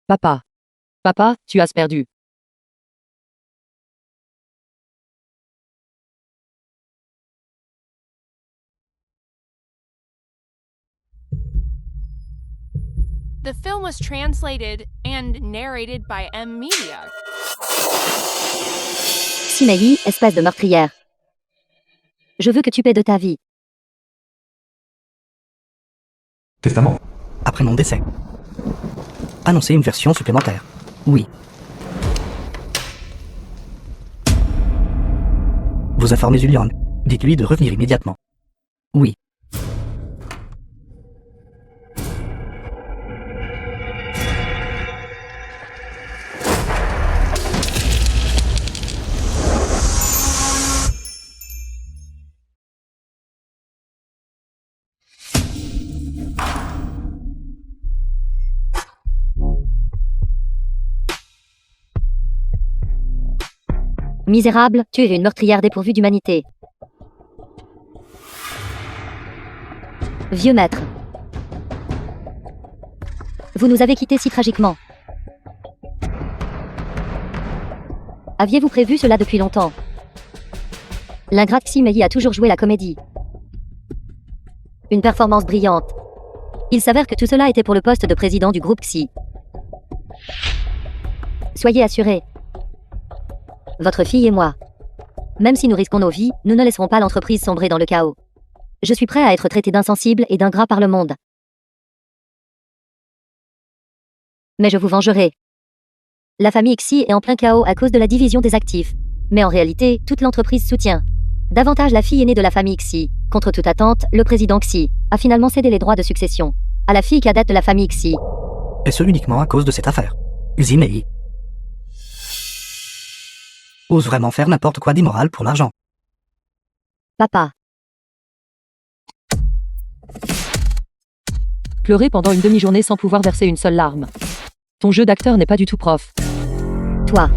Papa. Papa, tu as perdu. The film was translated and narrated by M Media. Ximei, espèce de meurtrière. Je veux que tu paies de ta vie. Testament. Après mon décès. Annoncer une version supplémentaire. Oui. Vous informez Julian. Dites-lui de revenir immédiatement. Oui. Misérable, tu es une meurtrière dépourvue d'humanité. Vieux maître. Vous nous avez quittés si tragiquement. Aviez-vous prévu cela depuis longtemps? L'ingrate Ximei a toujours joué la comédie. Une performance brillante. Il s'avère que tout cela était pour le poste de président du groupe Xi. Soyez assurés. Votre fille et moi. Même si nous risquons nos vies, nous ne laisserons pas l'entreprise sombrer dans le chaos. Je suis prêt à être traité d'insensible et d'ingrat par le monde. Mais je vous vengerai. La famille Xi est en plein chaos à cause de la division des actifs. Mais en réalité, toute l'entreprise soutient. Davantage la fille aînée de la famille Xi. Contre toute attente, le président Xi a finalement cédé les droits de succession à la fille cadette de la famille Xi. Et ce uniquement à cause de cette affaire. Ximei ose vraiment faire n'importe quoi d'immoral pour l'argent. Papa. Pleurer pendant une demi-journée sans pouvoir verser une seule larme. Ton jeu d'acteur n'est pas du tout prof. Toi.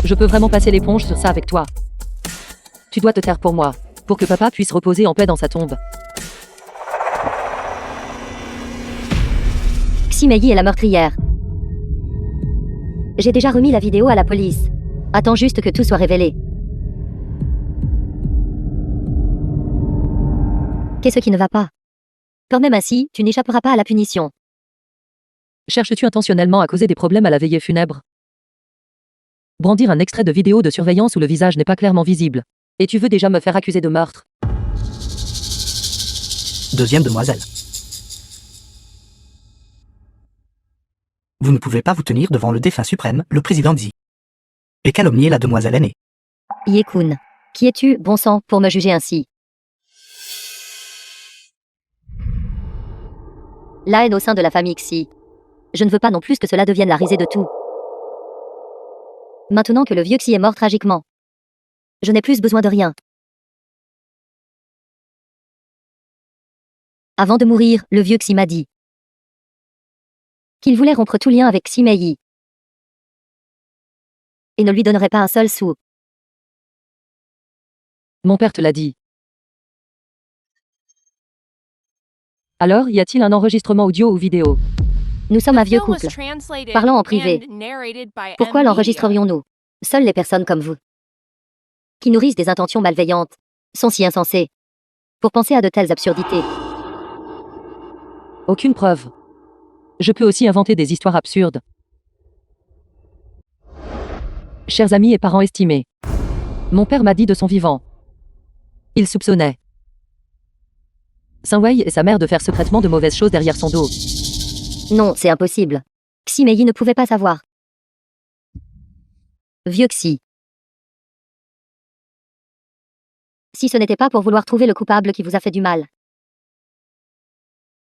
Je peux vraiment passer l'éponge sur ça avec toi. Tu dois te taire pour moi, pour que papa puisse reposer en paix dans sa tombe. Ximei est la meurtrière. J'ai déjà remis la vidéo à la police. Attends juste que tout soit révélé. Qu'est-ce qui ne va pas? Quand même ainsi, tu n'échapperas pas à la punition. Cherches-tu intentionnellement à causer des problèmes à la veillée funèbre? Brandir un extrait de vidéo de surveillance où le visage n'est pas clairement visible. Et tu veux déjà me faire accuser de meurtre? Deuxième demoiselle. Vous ne pouvez pas vous tenir devant le défunt suprême, le président Xi. Et calomnier la demoiselle aînée. Ye-kun. Qui es-tu, bon sang, pour me juger ainsi? La haine au sein de la famille Xi. Je ne veux pas non plus que cela devienne la risée de tout. Maintenant que le vieux Xi est mort tragiquement. Je n'ai plus besoin de rien. Avant de mourir, le vieux Xi m'a dit qu'il voulait rompre tout lien avec Ximei. Et ne lui donnerait pas un seul sou. Mon père te l'a dit. Alors, y a-t-il un enregistrement audio ou vidéo? Nous sommes un The vieux film was couple. translated Parlons en privé. and narrated by Pourquoi M Media. l'enregistrerions-nous? Seules les personnes comme vous, qui nourrissent des intentions malveillantes, sont si insensées pour penser à de telles absurdités. Aucune preuve. Je peux aussi inventer des histoires absurdes. Chers amis et parents estimés, mon père m'a dit de son vivant. Il soupçonnait Xinwei et sa mère de faire secrètement de mauvaises choses derrière son dos. Non, c'est impossible. Ximei ne pouvait pas savoir. Vieux Xi. Si ce n'était pas pour vouloir trouver le coupable qui vous a fait du mal.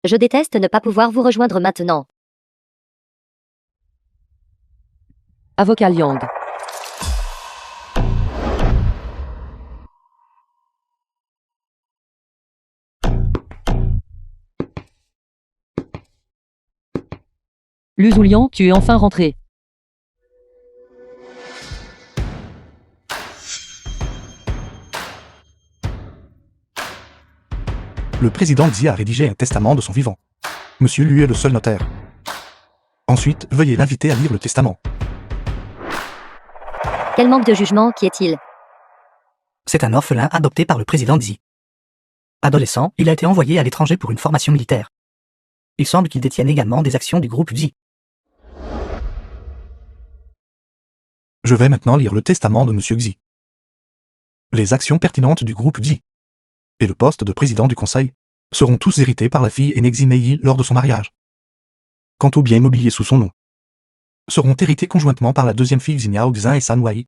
Je déteste ne pas pouvoir vous rejoindre maintenant. Avocat Liang. Lu Zoulian, tu es enfin rentré. Le président Xi a rédigé un testament de son vivant. Monsieur Liu est le seul notaire. Ensuite, veuillez l'inviter à lire le testament. Quel manque de jugement, qui est-il? C'est un orphelin adopté par le président Xi. Adolescent, il a été envoyé à l'étranger pour une formation militaire. Il semble qu'il détienne également des actions du groupe Xi. Je vais maintenant lire le testament de Monsieur Xi. Les actions pertinentes du groupe Xi et le poste de président du conseil seront tous hérités par la fille aînée Xi Mei lors de son mariage. Quant aux biens immobiliers sous son nom, seront hérités conjointement par la deuxième fille Xi Miao Xin et San Wei.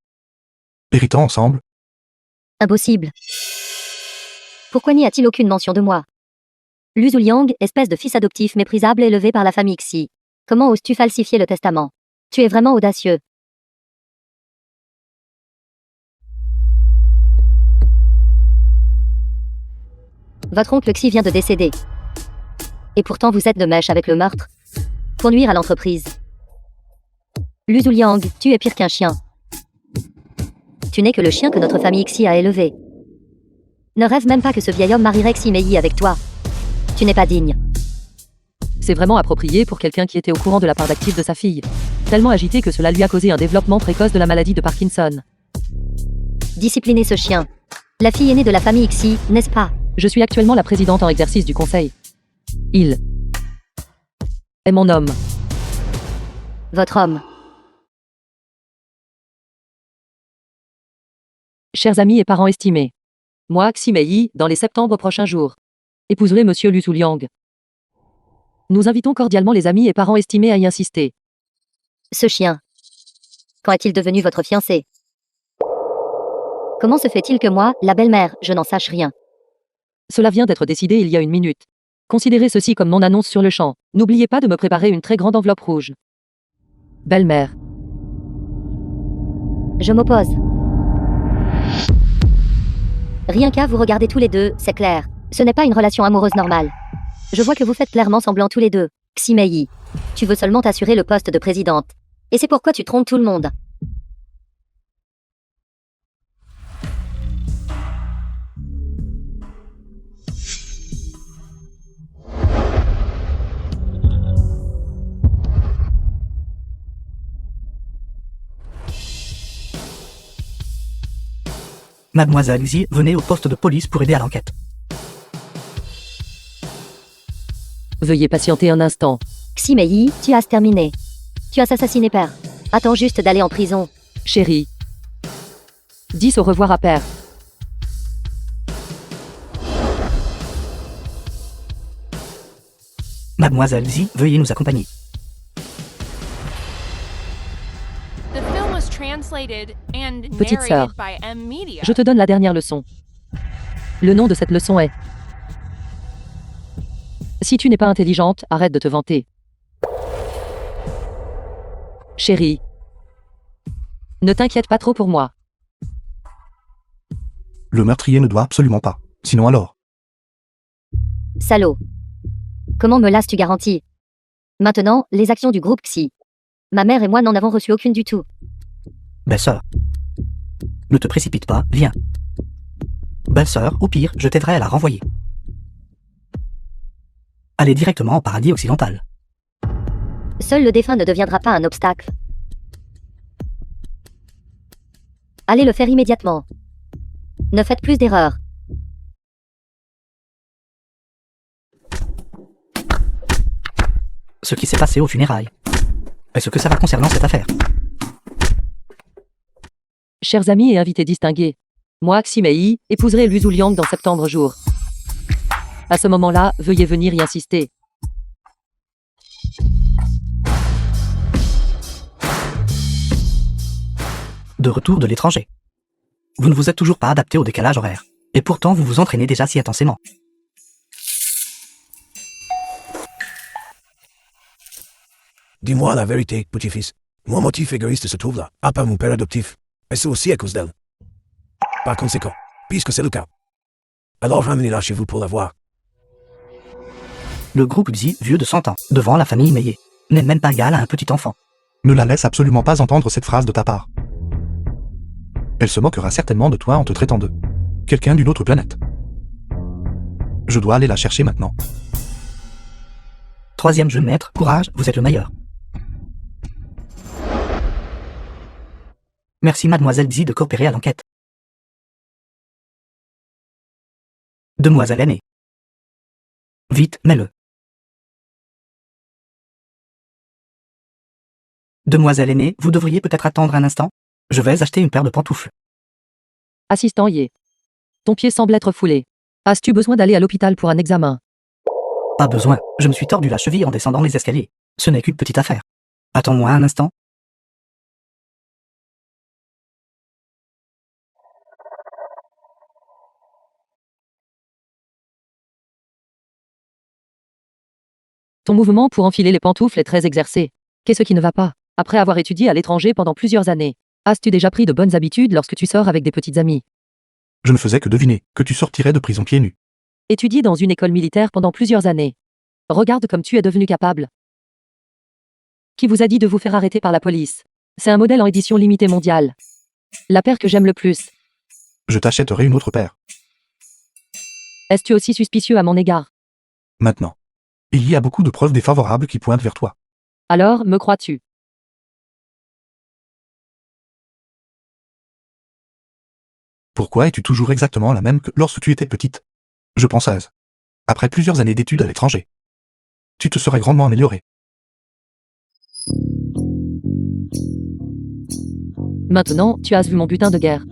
Héritant ensemble, Impossible. Pourquoi n'y a-t-il aucune mention de moi? Lu Zuliang, espèce de fils adoptif méprisable élevé par la famille Xi. Comment oses-tu falsifier le testament? Tu es vraiment audacieux. Votre oncle Xi vient de décéder. Et pourtant vous êtes de mèche avec le meurtre. Pour nuire à l'entreprise. Lu Zuliang, tu es pire qu'un chien. Tu n'es que le chien que notre famille Xi a élevé. Ne rêve même pas que ce vieil homme marierait Xi Mei avec toi. Tu n'es pas digne. C'est vraiment approprié pour quelqu'un qui était au courant de la part d'actif de sa fille. Tellement agité que cela lui a causé un développement précoce de la maladie de Parkinson. Disciplinez ce chien. La fille aînée de la famille Xi, n'est-ce pas? Je suis actuellement la présidente en exercice du conseil. Il est mon homme. Votre homme. Chers amis et parents estimés. Moi, Xi Mei, dans les septembre prochains jours, épouserai Monsieur Lu Zuliang. Nous invitons cordialement les amis et parents estimés à y insister. Ce chien. Quand est-il devenu votre fiancé? Comment se fait-il que moi, la belle-mère, je n'en sache rien? Cela vient d'être décidé il y a une minute. Considérez ceci comme mon annonce sur le champ. N'oubliez pas de me préparer une très grande enveloppe rouge. Belle-mère. Je m'oppose. Rien qu'à vous regarder tous les deux, c'est clair. Ce n'est pas une relation amoureuse normale. Je vois que vous faites clairement semblant tous les deux. Xi Mei. Tu veux seulement t'assurer le poste de présidente. Et c'est pourquoi tu trompes tout le monde. Mademoiselle Xi, venez au poste de police pour aider à l'enquête. Veuillez patienter un instant. Xi Mei, tu as terminé. Tu as assassiné père. Attends juste d'aller en prison. Chérie. Dis au revoir à père. Mademoiselle Xi, veuillez nous accompagner. The film was translated and Petite sœur. narrated by M Media. Je te donne la dernière leçon. Le nom de cette leçon est... Si tu n'es pas intelligente, arrête de te vanter. Chérie. Ne t'inquiète pas trop pour moi. le meurtrier ne doit absolument pas. Sinon alors. Salaud. Comment me l'as-tu garanti? Maintenant, les actions du groupe Xi. Ma mère et moi n'en avons reçu aucune du tout. Belle-sœur. Ne te précipite pas, viens. Belle-sœur, au pire, je t'aiderai à la renvoyer. Allez directement au paradis occidental. Seul le défunt ne deviendra pas un obstacle. Allez le faire immédiatement. Ne faites plus d'erreurs. Ce qui s'est passé aux funérailles. Est-ce que ça va concernant cette affaire? Chers amis et invités distingués, moi, Xi Mei, épouserai Lu Zuliang dans septembre jour. À ce moment-là, veuillez venir y insister. De retour de l'étranger. Vous ne vous êtes toujours pas adapté au décalage horaire. Et pourtant, vous vous entraînez déjà si intensément. Dis-moi la vérité, petit-fils. Mon motif égoïste se trouve là, à part mon père adoptif. Et c'est aussi à cause d'elle. Par conséquent, puisque c'est le cas, alors ramenez-la chez vous pour la voir. Le groupe Xi, vieux de 100 ans, devant la famille Meillet, n'est même pas égal à un petit enfant. Ne la laisse absolument pas entendre cette phrase de ta part. Elle se moquera certainement de toi en te traitant de quelqu'un d'une autre planète. Je dois aller la chercher maintenant. Troisième jeu maître, courage, vous êtes le meilleur. Merci mademoiselle Xi de coopérer à l'enquête. Demoiselle aînée. Vite, mets-le. Demoiselle aînée, vous devriez peut-être attendre un instant. Je vais acheter une paire de pantoufles. Assistant Yé. Ton pied semble être foulé. As-tu besoin d'aller à l'hôpital pour un examen? Pas besoin, je me suis tordu la cheville en descendant les escaliers. Ce n'est qu'une petite affaire. Attends-moi un instant. Ton mouvement pour enfiler les pantoufles est très exercé. Qu'est-ce qui ne va pas? Après avoir étudié à l'étranger pendant plusieurs années, as-tu déjà pris de bonnes habitudes lorsque tu sors avec des petites amies? Je ne faisais que deviner que tu sortirais de prison pieds nus. Étudié dans une école militaire pendant plusieurs années. Regarde comme tu es devenu capable. Qui vous a dit de vous faire arrêter par la police? C'est un modèle en édition limitée mondiale. La paire que j'aime le plus. Je t'achèterai une autre paire. Es-tu aussi suspicieux à mon égard? Maintenant. Il y a beaucoup de preuves défavorables qui pointent vers toi. Alors, me crois-tu? Pourquoi es-tu toujours exactement la même que lorsque tu étais petite? Je pense à... Après plusieurs années d'études à l'étranger. Tu te serais grandement améliorée. Maintenant, tu as vu mon butin de guerre.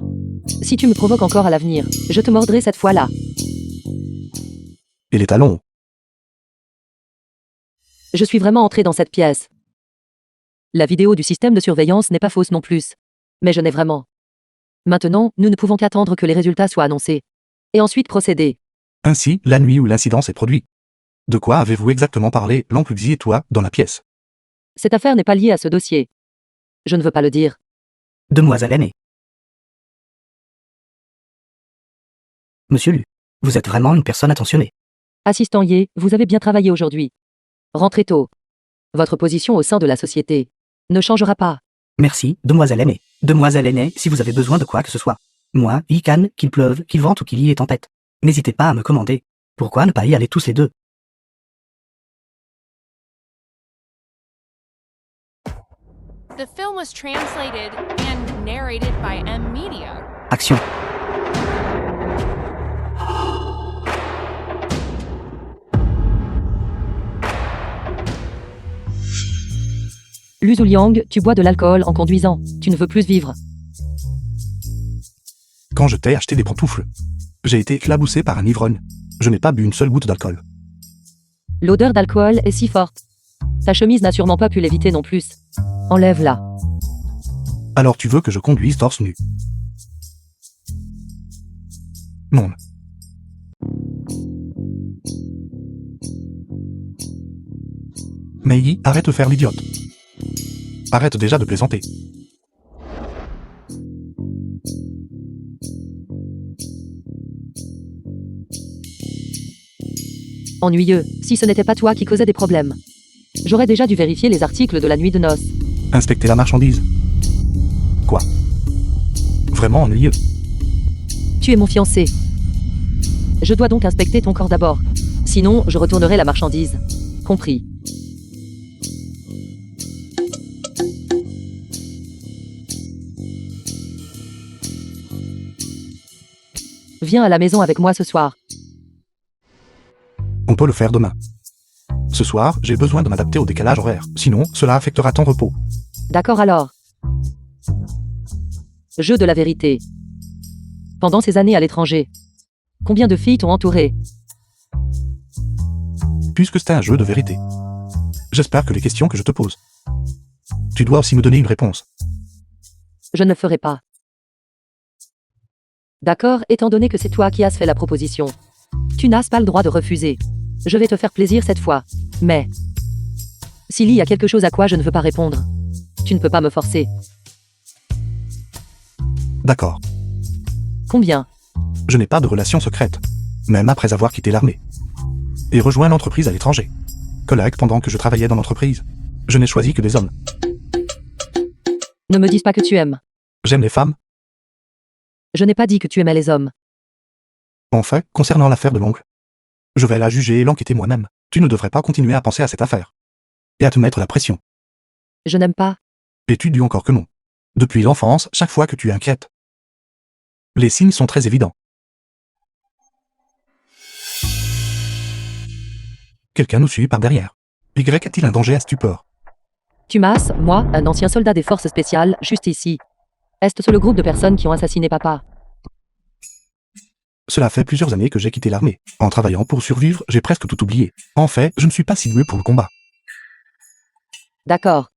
Si tu me provoques encore à l'avenir, je te mordrai cette fois-là. Et les talons? Je suis vraiment entré dans cette pièce. La vidéo du système de surveillance n'est pas fausse non plus. Mais je n'ai vraiment. Maintenant, nous ne pouvons qu'attendre que les résultats soient annoncés. Et ensuite procéder. Ainsi, la nuit où l'incident s'est produit. De quoi avez-vous exactement parlé, l'oncle Xi et toi, dans la pièce? Cette affaire n'est pas liée à ce dossier. Je ne veux pas le dire. Demoiselle aînée. Monsieur Lu, vous êtes vraiment une personne attentionnée. Assistant Yé, vous avez bien travaillé aujourd'hui. Rentrez tôt. Votre position au sein de la société ne changera pas. Merci, demoiselle aînée. Demoiselle aînée, si vous avez besoin de quoi que ce soit. Moi, Ikan, qu'il pleuve, qu'il vente ou qu'il y ait tempête. N'hésitez pas à me commander. Pourquoi ne pas y aller tous les deux? The film was translated and narrated by M Media. Action. Lu Zuliang, tu bois de l'alcool en conduisant. Tu ne veux plus vivre. Quand je t'ai acheté des pantoufles, j'ai été éclaboussé par un ivrogne. Je n'ai pas bu une seule goutte d'alcool. L'odeur d'alcool est si forte. Ta chemise n'a sûrement pas pu l'éviter non plus. Enlève-la. Alors tu veux que je conduise torse nu? Non. Mei, arrête de faire l'idiot. Arrête déjà de plaisanter. Ennuyeux, si ce n'était pas toi qui causais des problèmes. J'aurais déjà dû vérifier les articles de la nuit de noces. Inspecter la marchandise. Quoi? Vraiment ennuyeux. Tu es mon fiancé. Je dois donc inspecter ton corps d'abord. Sinon, je retournerai la marchandise. Compris. Viens à la maison avec moi ce soir. On peut le faire demain. Ce soir, j'ai besoin de m'adapter au décalage horaire. Sinon, cela affectera ton repos. D'accord alors. Jeu de la vérité. Pendant ces années à l'étranger, combien de filles t'ont entouré? Puisque c'est un jeu de vérité. J'espère que les questions que je te pose. Tu dois aussi me donner une réponse. Je ne le ferai pas. D'accord, étant donné que c'est toi qui as fait la proposition. Tu n'as pas le droit de refuser. Je vais te faire plaisir cette fois. Mais s'il y a quelque chose à quoi je ne veux pas répondre, tu ne peux pas me forcer. D'accord. Combien? Je n'ai pas de relation secrète, même après avoir quitté l'armée. Et rejoint l'entreprise à l'étranger. Collègue pendant que je travaillais dans l'entreprise. Je n'ai choisi que des hommes. Ne me dis pas que tu aimes. J'aime les femmes. Je n'ai pas dit que tu aimais les hommes. Enfin, concernant l'affaire de l'oncle. Je vais la juger et l'enquêter moi-même. Tu ne devrais pas continuer à penser à cette affaire. Et à te mettre la pression. Je n'aime pas. Et tu dis encore que non. Depuis l'enfance, chaque fois que tu inquiètes. Les signes sont très évidents. Quelqu'un nous suit par derrière. Y a-t-il un danger à stupor? Tumas, moi, un ancien soldat des forces spéciales, juste ici. Est-ce le groupe de personnes qui ont assassiné papa? Cela fait plusieurs années que j'ai quitté l'armée. En travaillant pour survivre, j'ai presque tout oublié. En fait, je ne suis pas si doué pour le combat. D'accord.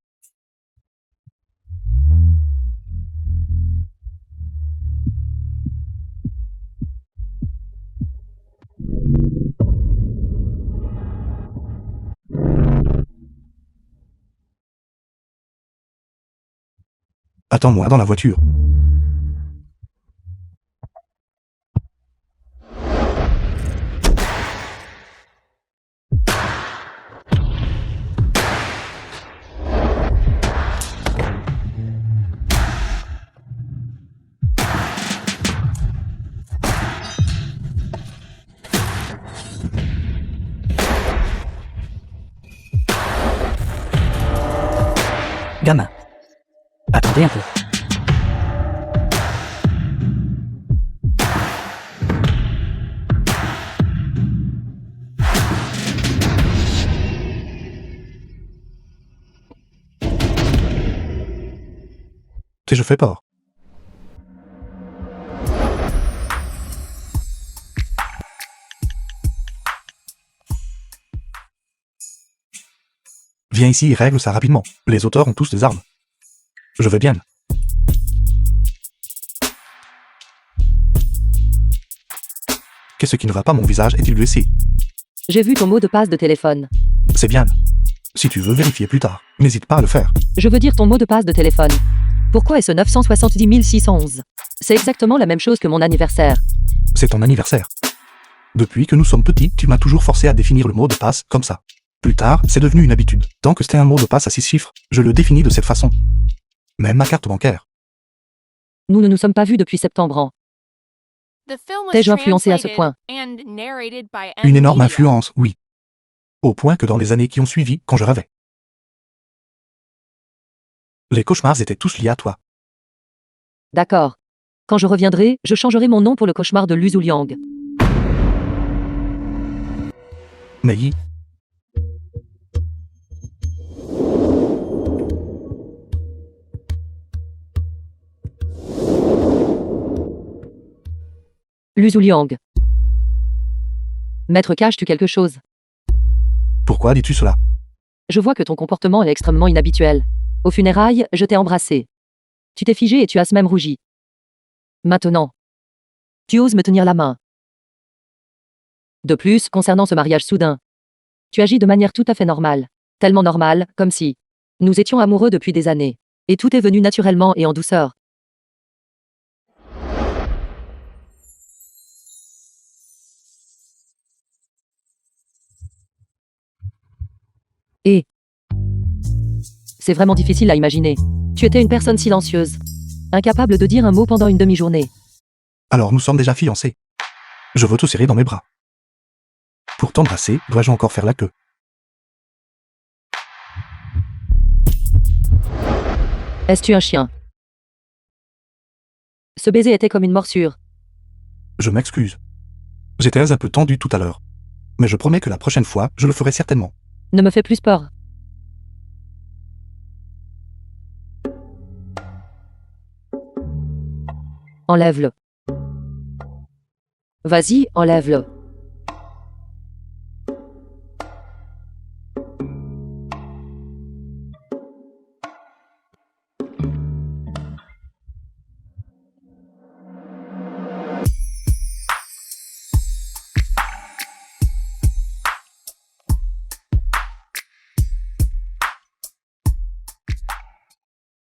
Attends-moi dans la voiture. Gamin. Attendez un peu. Et je fais peur. Viens ici et règle ça rapidement. Les auteurs ont tous des armes. Je vais bien. Qu'est-ce qui ne va pas? Mon visage est-il blessé? J'ai vu ton mot de passe de téléphone. C'est bien. Si tu veux vérifier plus tard, n'hésite pas à le faire. Je veux dire ton mot de passe de téléphone. Pourquoi est-ce 970 611? C'est exactement la même chose que mon anniversaire. C'est ton anniversaire. Depuis que nous sommes petits, tu m'as toujours forcé à définir le mot de passe comme ça. Plus tard, c'est devenu une habitude. Tant que c'était un mot de passe à 6 chiffres, je le définis de cette façon. Même ma carte bancaire. Nous ne nous sommes pas vus depuis septembre an. The film was T'ai-je influencé à ce translated point? and narrated by Une énorme M-Media. influence, oui. Au point que dans les années qui ont suivi, quand je rêvais, les cauchemars étaient tous liés à toi. D'accord. Quand je reviendrai, je changerai mon nom pour le cauchemar de Lu Zuliang. Mais Lu Zuliang. Maître, caches-tu quelque chose? pourquoi dis-tu cela? Je vois que ton comportement est extrêmement inhabituel. Aux funérailles, je t'ai embrassé. Tu t'es figé et tu as même rougi. Maintenant, tu oses me tenir la main. De plus, concernant ce mariage soudain, tu agis de manière tout à fait normale. Tellement normale, comme si nous étions amoureux depuis des années. Et tout est venu naturellement et en douceur. Et c'est vraiment difficile à imaginer. Tu étais une personne silencieuse, incapable de dire un mot pendant une demi-journée. Alors nous sommes déjà fiancés. Je veux te serrer dans mes bras. Pour t'embrasser, dois-je encore faire la queue? Es-tu un chien? Ce baiser était comme une morsure. Je m'excuse. J'étais un peu tendu tout à l'heure. Mais je promets que la prochaine fois, je le ferai certainement. Ne me fais plus peur. Enlève-le. Vas-y, enlève-le.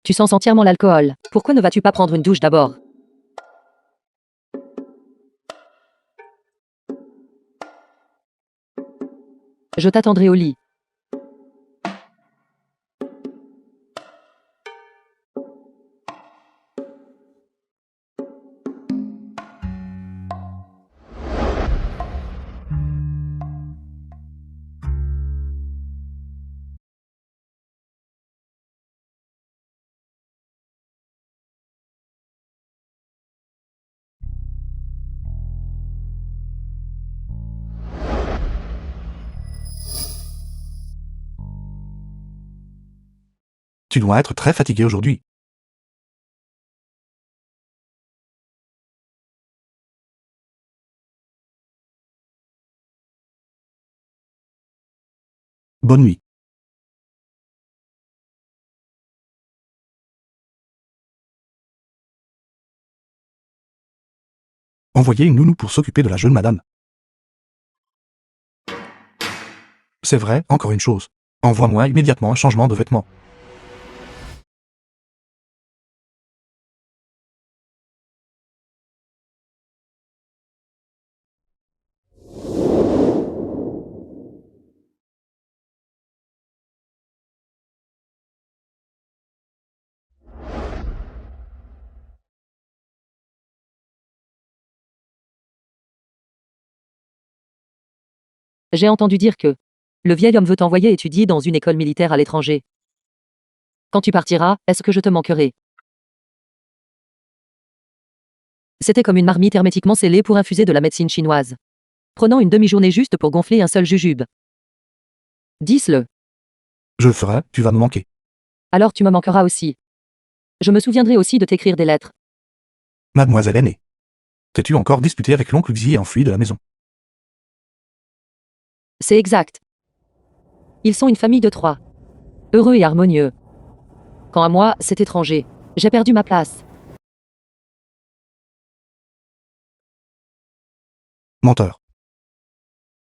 Tu sens entièrement l'alcool. Pourquoi ne vas-tu pas prendre une douche d'abord? Je t'attendrai au lit. Tu dois être très fatigué aujourd'hui. Bonne nuit. Envoyez une nounou pour s'occuper de la jeune madame. C'est vrai, encore une chose. Envoie-moi immédiatement un changement de vêtements. J'ai entendu dire que le vieil homme veut t'envoyer étudier dans une école militaire à l'étranger. Quand tu partiras, est-ce que je te manquerai? C'était comme une marmite hermétiquement scellée pour infuser de la médecine chinoise. Prenant une demi-journée juste pour gonfler un seul jujube. Dis-le. Je le ferai, tu vas me manquer. Alors tu me manqueras aussi. Je me souviendrai aussi de t'écrire des lettres. Mademoiselle aînée. T'es-tu encore disputé avec l'oncle Xi et enfui de la maison? C'est exact. Ils sont une famille de 3. Heureux et harmonieux. Quant à moi, c'est étranger. J'ai perdu ma place. Menteur.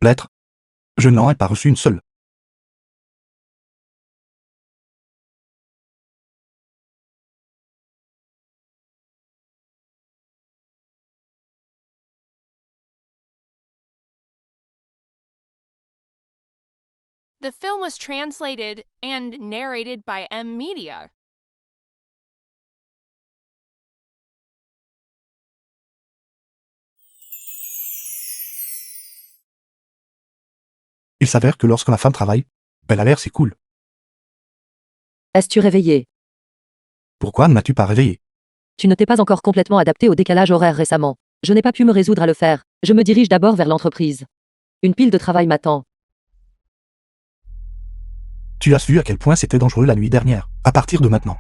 Lettre. Je n'en ai pas reçu une seule. The film was translated and narrated by M Media. Il s'avère que lorsque ma femme travaille, elle a l'air si cool. Es-tu réveillé? Pourquoi ne m'as-tu pas réveillé? Tu ne t'es pas encore complètement adapté au décalage horaire récemment. Je n'ai pas pu me résoudre à le faire. Je me dirige d'abord vers l'entreprise. Une pile de travail m'attend. Tu as su à quel point c'était dangereux la nuit dernière. À partir de maintenant,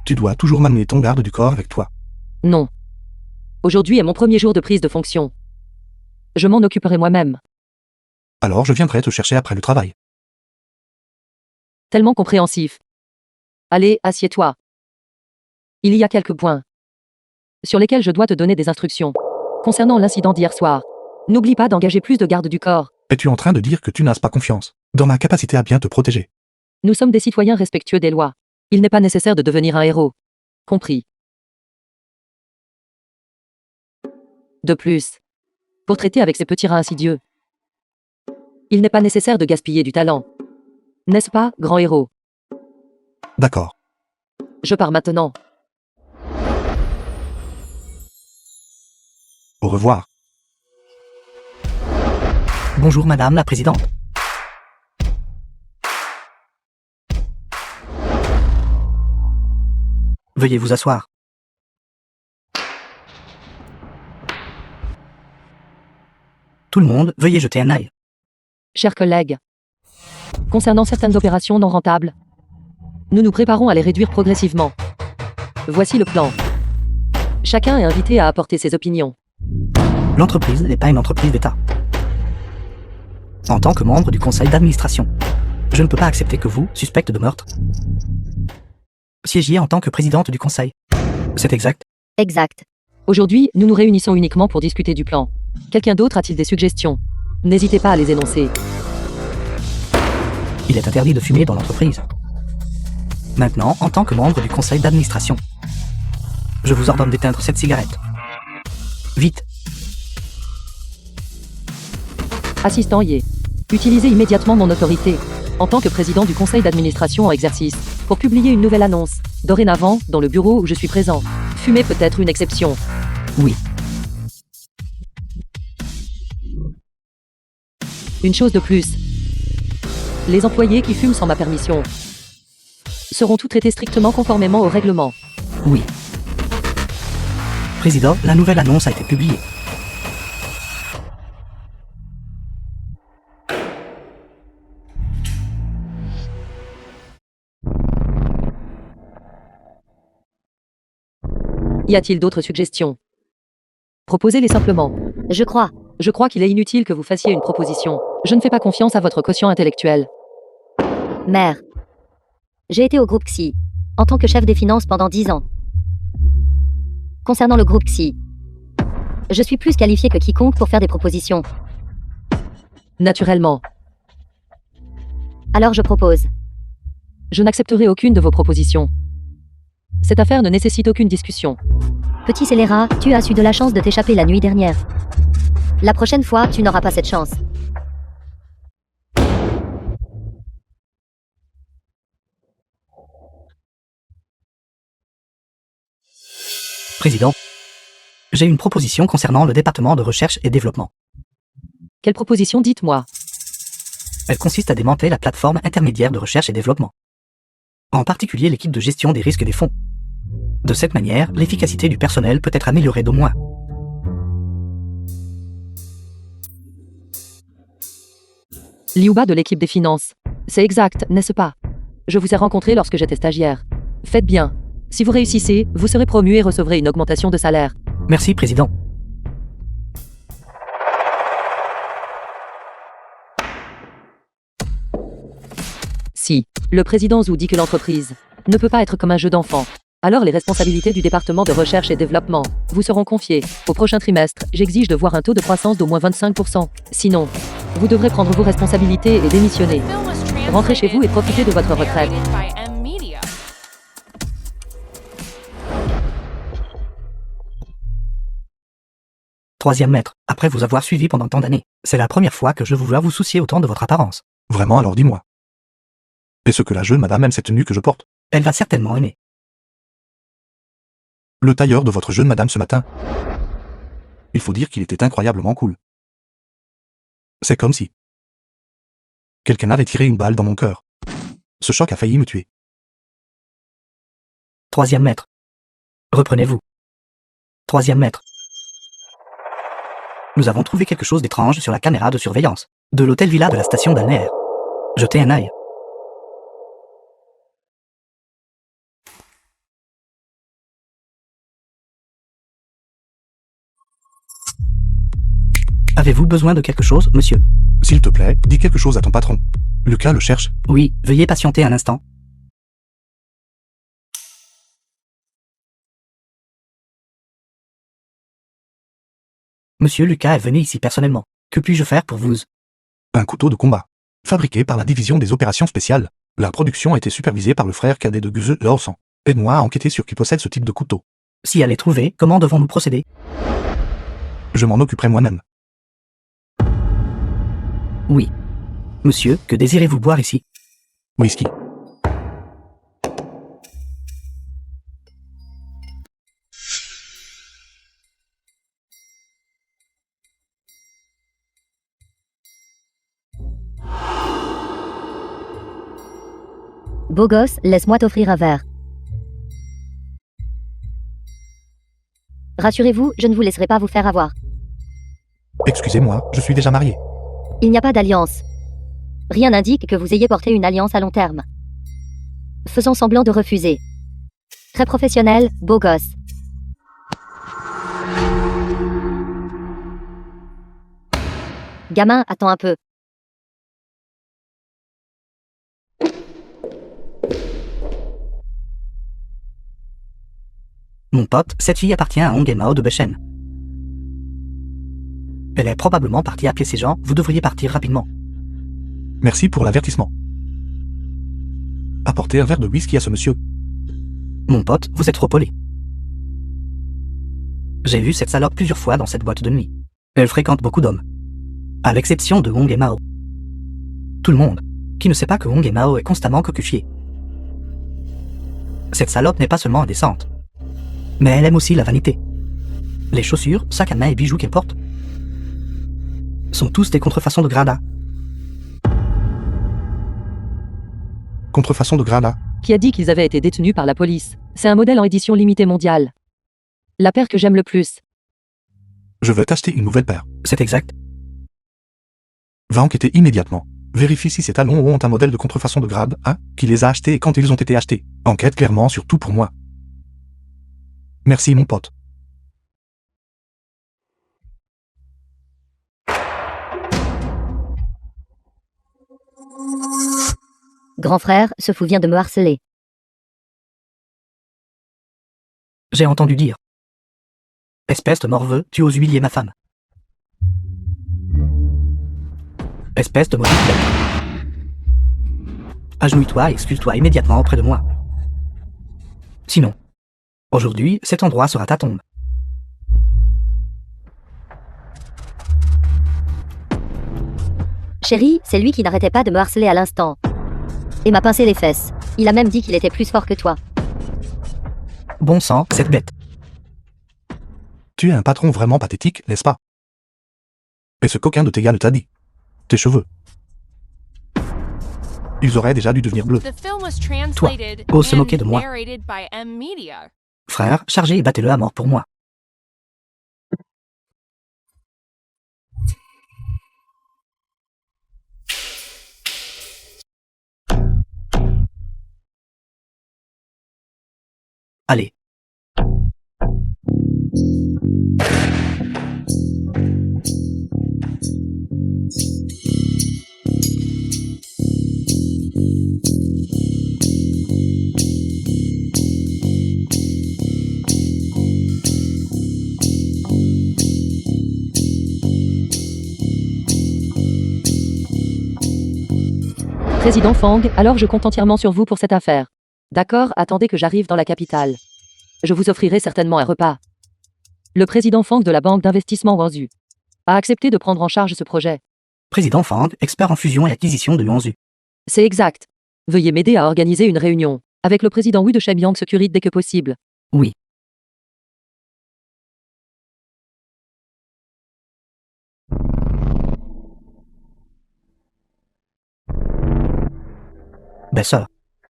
tu dois toujours m'amener ton garde du corps avec toi. Non. Aujourd'hui est mon premier jour de prise de fonction. Je m'en occuperai moi-même. Alors je viendrai te chercher après le travail. Tellement compréhensif. Allez, assieds-toi. Il y a quelques points sur lesquels je dois te donner des instructions. Concernant l'incident d'hier soir, n'oublie pas d'engager plus de gardes du corps. Es-tu en train de dire que tu n'as pas confiance dans ma capacité à bien te protéger? Nous sommes des citoyens respectueux des lois. Il n'est pas nécessaire de devenir un héros. Compris. De plus, pour traiter avec ces petits rats insidieux, il n'est pas nécessaire de gaspiller du talent. N'est-ce pas, grand héros? D'accord. Je pars maintenant. Au revoir. Bonjour Madame la Présidente. Veuillez vous asseoir. Tout le monde, veuillez jeter un œil. Chers collègues, concernant certaines opérations non rentables, nous nous préparons à les réduire progressivement. Voici le plan. Chacun est invité à apporter ses opinions. L'entreprise n'est pas une entreprise d'État. En tant que membre du conseil d'administration, je ne peux pas accepter que vous, suspecte de meurtre, siégiez en tant que présidente du conseil. C'est exact? Exact. Aujourd'hui, nous nous réunissons uniquement pour discuter du plan. Quelqu'un d'autre a-t-il des suggestions? N'hésitez pas à les énoncer. Il est interdit de fumer dans l'entreprise. Maintenant, en tant que membre du conseil d'administration, je vous ordonne d'éteindre cette cigarette. Vite. Assistant Yé, utilisez immédiatement mon autorité, en tant que président du conseil d'administration en exercice, pour publier une nouvelle annonce. Dorénavant, dans le bureau où je suis présent, fumer peut être une exception. Oui. Une chose de plus. Les employés qui fument sans ma permission seront tous traités strictement conformément au règlement. Oui. Président, la nouvelle annonce a été publiée. Y a-t-il d'autres suggestions? Proposez-les simplement. Je crois. Je crois qu'il est inutile que vous fassiez une proposition. Je ne fais pas confiance à votre quotient intellectuel. Mère. J'ai été au groupe XI, en tant que chef des finances pendant 10 ans. Concernant le groupe XI, je suis plus qualifié que quiconque pour faire des propositions. Naturellement. Alors je propose. Je n'accepterai aucune de vos propositions. Cette affaire ne nécessite aucune discussion. Petit scélérat, tu as eu de la chance de t'échapper la nuit dernière. La prochaine fois, tu n'auras pas cette chance. Président, j'ai une proposition concernant le département de recherche et développement. Quelle proposition, dites-moi? Elle consiste à démanteler la plateforme intermédiaire de recherche et développement. En particulier l'équipe de gestion des risques des fonds. De cette manière, l'efficacité du personnel peut être améliorée d'au moins. Liuba de l'équipe des finances. C'est exact, n'est-ce pas? Je vous ai rencontré lorsque j'étais stagiaire. Faites bien. Si vous réussissez, vous serez promu et recevrez une augmentation de salaire. Merci, Président. Si le président Zhou dit que l'entreprise ne peut pas être comme un jeu d'enfant, alors les responsabilités du département de recherche et développement vous seront confiées. Au prochain trimestre, j'exige de voir un taux de croissance d'au moins 25%. Sinon, vous devrez prendre vos responsabilités et démissionner. Film was translated Rentrez chez vous et profitez de votre and retraite. narrated by M Media. Troisième maître, après vous avoir suivi pendant tant d'années, c'est la première fois que je vous vois vous soucier autant de votre apparence. Vraiment, alors dis-moi. Est-ce que la jeune madame aime cette tenue que je porte? Elle va certainement aimer. Le tailleur de votre jeune madame ce matin. Il faut dire qu'il était incroyablement cool. C'est comme si quelqu'un avait tiré une balle dans mon cœur. Ce choc a failli me tuer. Troisième maître. Reprenez-vous. Troisième maître. Nous avons trouvé quelque chose d'étrange sur la caméra de surveillance de l'hôtel Villa de la station balnéaire. Jetez un œil. Avez-vous besoin de quelque chose, monsieur? S'il te plaît, dis quelque chose à ton patron. Lucas le cherche. Oui, veuillez patienter un instant. Monsieur Lucas est venu ici personnellement. Que puis-je faire pour vous? Un couteau de combat. Fabriqué par la division des opérations spéciales. La production a été supervisée par le frère cadet de Guze Lorsan. Aide-moi à enquêter sur qui possède ce type de couteau. Si elle est trouvée, comment devons-nous procéder? Je m'en occuperai moi-même. Oui. Monsieur, que désirez-vous boire ici? Whisky. Beau gosse, laisse-moi t'offrir un verre. Rassurez-vous, je ne vous laisserai pas vous faire avoir. Excusez-moi, je suis déjà marié. Il n'y a pas d'alliance. Rien n'indique que vous ayez porté une alliance à long terme. Faisons semblant de refuser. Très professionnel, beau gosse. Gamin, attends un peu. Mon pote, cette fille appartient à Hong Mao de Bechen. Elle est probablement partie appeler ses gens, vous devriez partir rapidement. Merci pour l'avertissement. Apportez un verre de whisky à ce monsieur. Mon pote, vous êtes trop poli. J'ai vu cette salope plusieurs fois dans cette boîte de nuit. Elle fréquente beaucoup d'hommes. À l'exception de Hong Mao. Tout le monde, qui ne sait pas que Hong Mao est constamment cocufié. Cette salope n'est pas seulement indécente, mais elle aime aussi la vanité. Les chaussures, sacs à main et bijoux qu'elle porte sont tous des contrefaçons de Grada. Contrefaçon de Grada. Qui a dit qu'ils avaient été détenus par la police? C'est un modèle en édition limitée mondiale. La paire que j'aime le plus. Je veux t'acheter une nouvelle paire. C'est exact. Va enquêter immédiatement. Vérifie si ces talons ont un modèle de contrefaçon de grade 1, qui les a achetés et quand ils ont été achetés. Enquête clairement sur tout pour moi. Merci mon pote. Grand frère se vient de me harceler. J'ai entendu dire. Espèce de morveux, tu oses humilier ma femme. Espèce de maudit bête. Agenouille-toi et excuse-toi immédiatement auprès de moi. Sinon, aujourd'hui, cet endroit sera ta tombe. Chérie, c'est lui qui n'arrêtait pas de me harceler à l'instant. Et m'a pincé les fesses. Il a même dit qu'il était plus fort que toi. Bon sang, cette bête. Tu es un patron vraiment pathétique, n'est-ce pas? Et ce coquin de tes gars ne t'a dit. Tes cheveux. Ils auraient déjà dû devenir bleus. The film was translated ose se moquer de and moi. narrated by M Media. Frère, chargez et battez-le à mort pour moi. Allez. Président Fang, alors je compte entièrement sur vous pour cette affaire. D'accord, attendez que j'arrive dans la capitale. Je vous offrirai certainement un repas. Le président Fang de la banque d'investissement Wanzu a accepté de prendre en charge ce projet. Président Fang, expert en fusion et acquisition de Yuanzu. C'est exact. Veuillez m'aider à organiser une réunion avec le président Wu de Shebyang Security dès que possible. Oui. Sœur,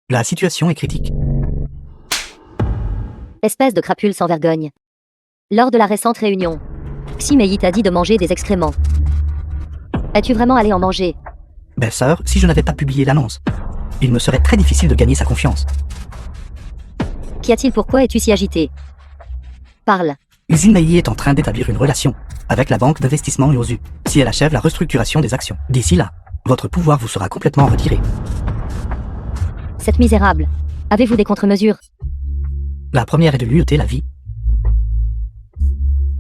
la situation est critique. Espèce de crapule sans vergogne. Lors de la récente réunion, Xi Mei t'a dit de manger des excréments. Es-tu vraiment allé en manger? Sœur, si je n'avais pas publié l'annonce, il me serait très difficile de gagner sa confiance. Qu'y a-t-il? Pourquoi es-tu si agité? Parle. Xi Mei est en train d'établir une relation avec la banque d'investissement Yuanzu, si elle achève la restructuration des actions. D'ici là, votre pouvoir vous sera complètement retiré. Cette misérable. Avez-vous des contre-mesures? La première est de lui ôter la vie.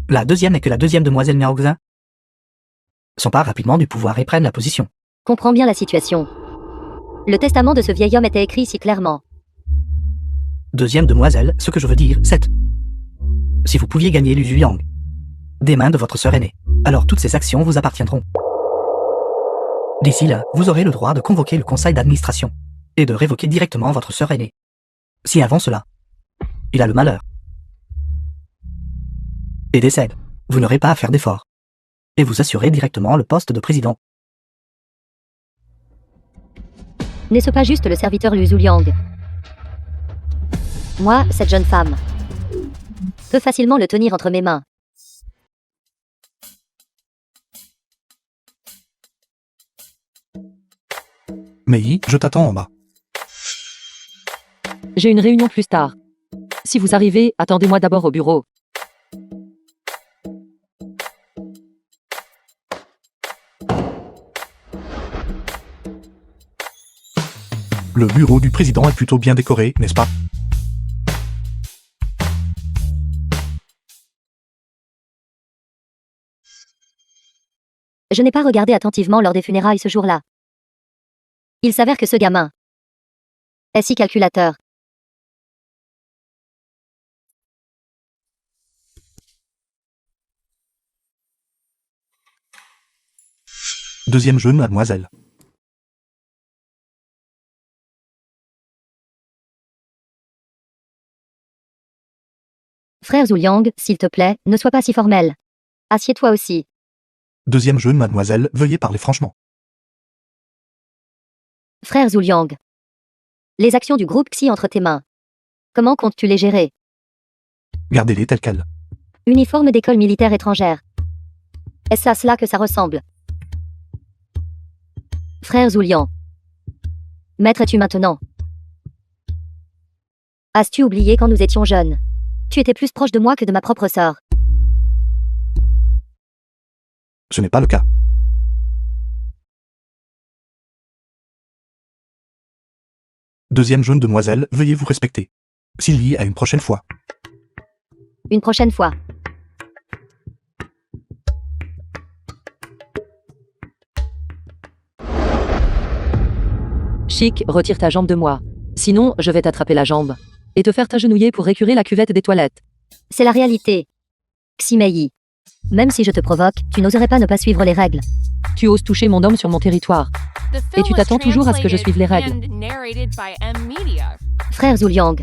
La deuxième est que la deuxième demoiselle Miaoxin s'empare rapidement du pouvoir et prenne la position. Comprends bien la situation. Le testament de ce vieil homme était écrit si clairement. Deuxième demoiselle, ce que je veux dire, c'est... Si vous pouviez gagner Lu Zuyang des mains de votre sœur aînée, alors toutes ces actions vous appartiendront. D'ici là, vous aurez le droit de convoquer le conseil d'administration et de révoquer directement votre sœur aînée. Si avant cela, il a le malheur et décède, vous n'aurez pas à faire d'efforts et vous assurez directement le poste de président. N'est-ce pas juste le serviteur Lu Zuliang? Moi, cette jeune femme, peux facilement le tenir entre mes mains. Mei, je t'attends en bas. J'ai une réunion plus tard. Si vous arrivez, attendez-moi d'abord au bureau. Le bureau du président est plutôt bien décoré, n'est-ce pas? Je n'ai pas regardé attentivement lors des funérailles ce jour-là. Il s'avère que ce gamin est si calculateur. Deuxième jeu, mademoiselle. Frère Zuliang, s'il te plaît, ne sois pas si formel. Assieds-toi aussi. Deuxième jeu, mademoiselle, veuillez parler franchement. Frère Zuliang. Les actions du groupe Xi entre tes mains. Comment comptes-tu les gérer? Gardez-les telles quelles. Uniforme d'école militaire étrangère. Est-ce à cela que ça ressemble? Frère Zuliang. Maître es-tu maintenant? As-tu oublié quand nous étions jeunes? Tu étais plus proche de moi que de ma propre sœur. Ce n'est pas le cas. Deuxième jeune demoiselle, veuillez vous respecter. Sylvie, à une prochaine fois. Une prochaine fois. Chic, retire ta jambe de moi. Sinon, je vais t'attraper la jambe. Et te faire t'agenouiller pour récurer la cuvette des toilettes. C'est la réalité. Ximei. Même si je te provoque, tu n'oserais pas ne pas suivre les règles. Tu oses toucher mon homme sur mon territoire. The Et film tu was t'attends toujours à ce que je translated suive les règles. and narrated by M Media. Frère Zuliang.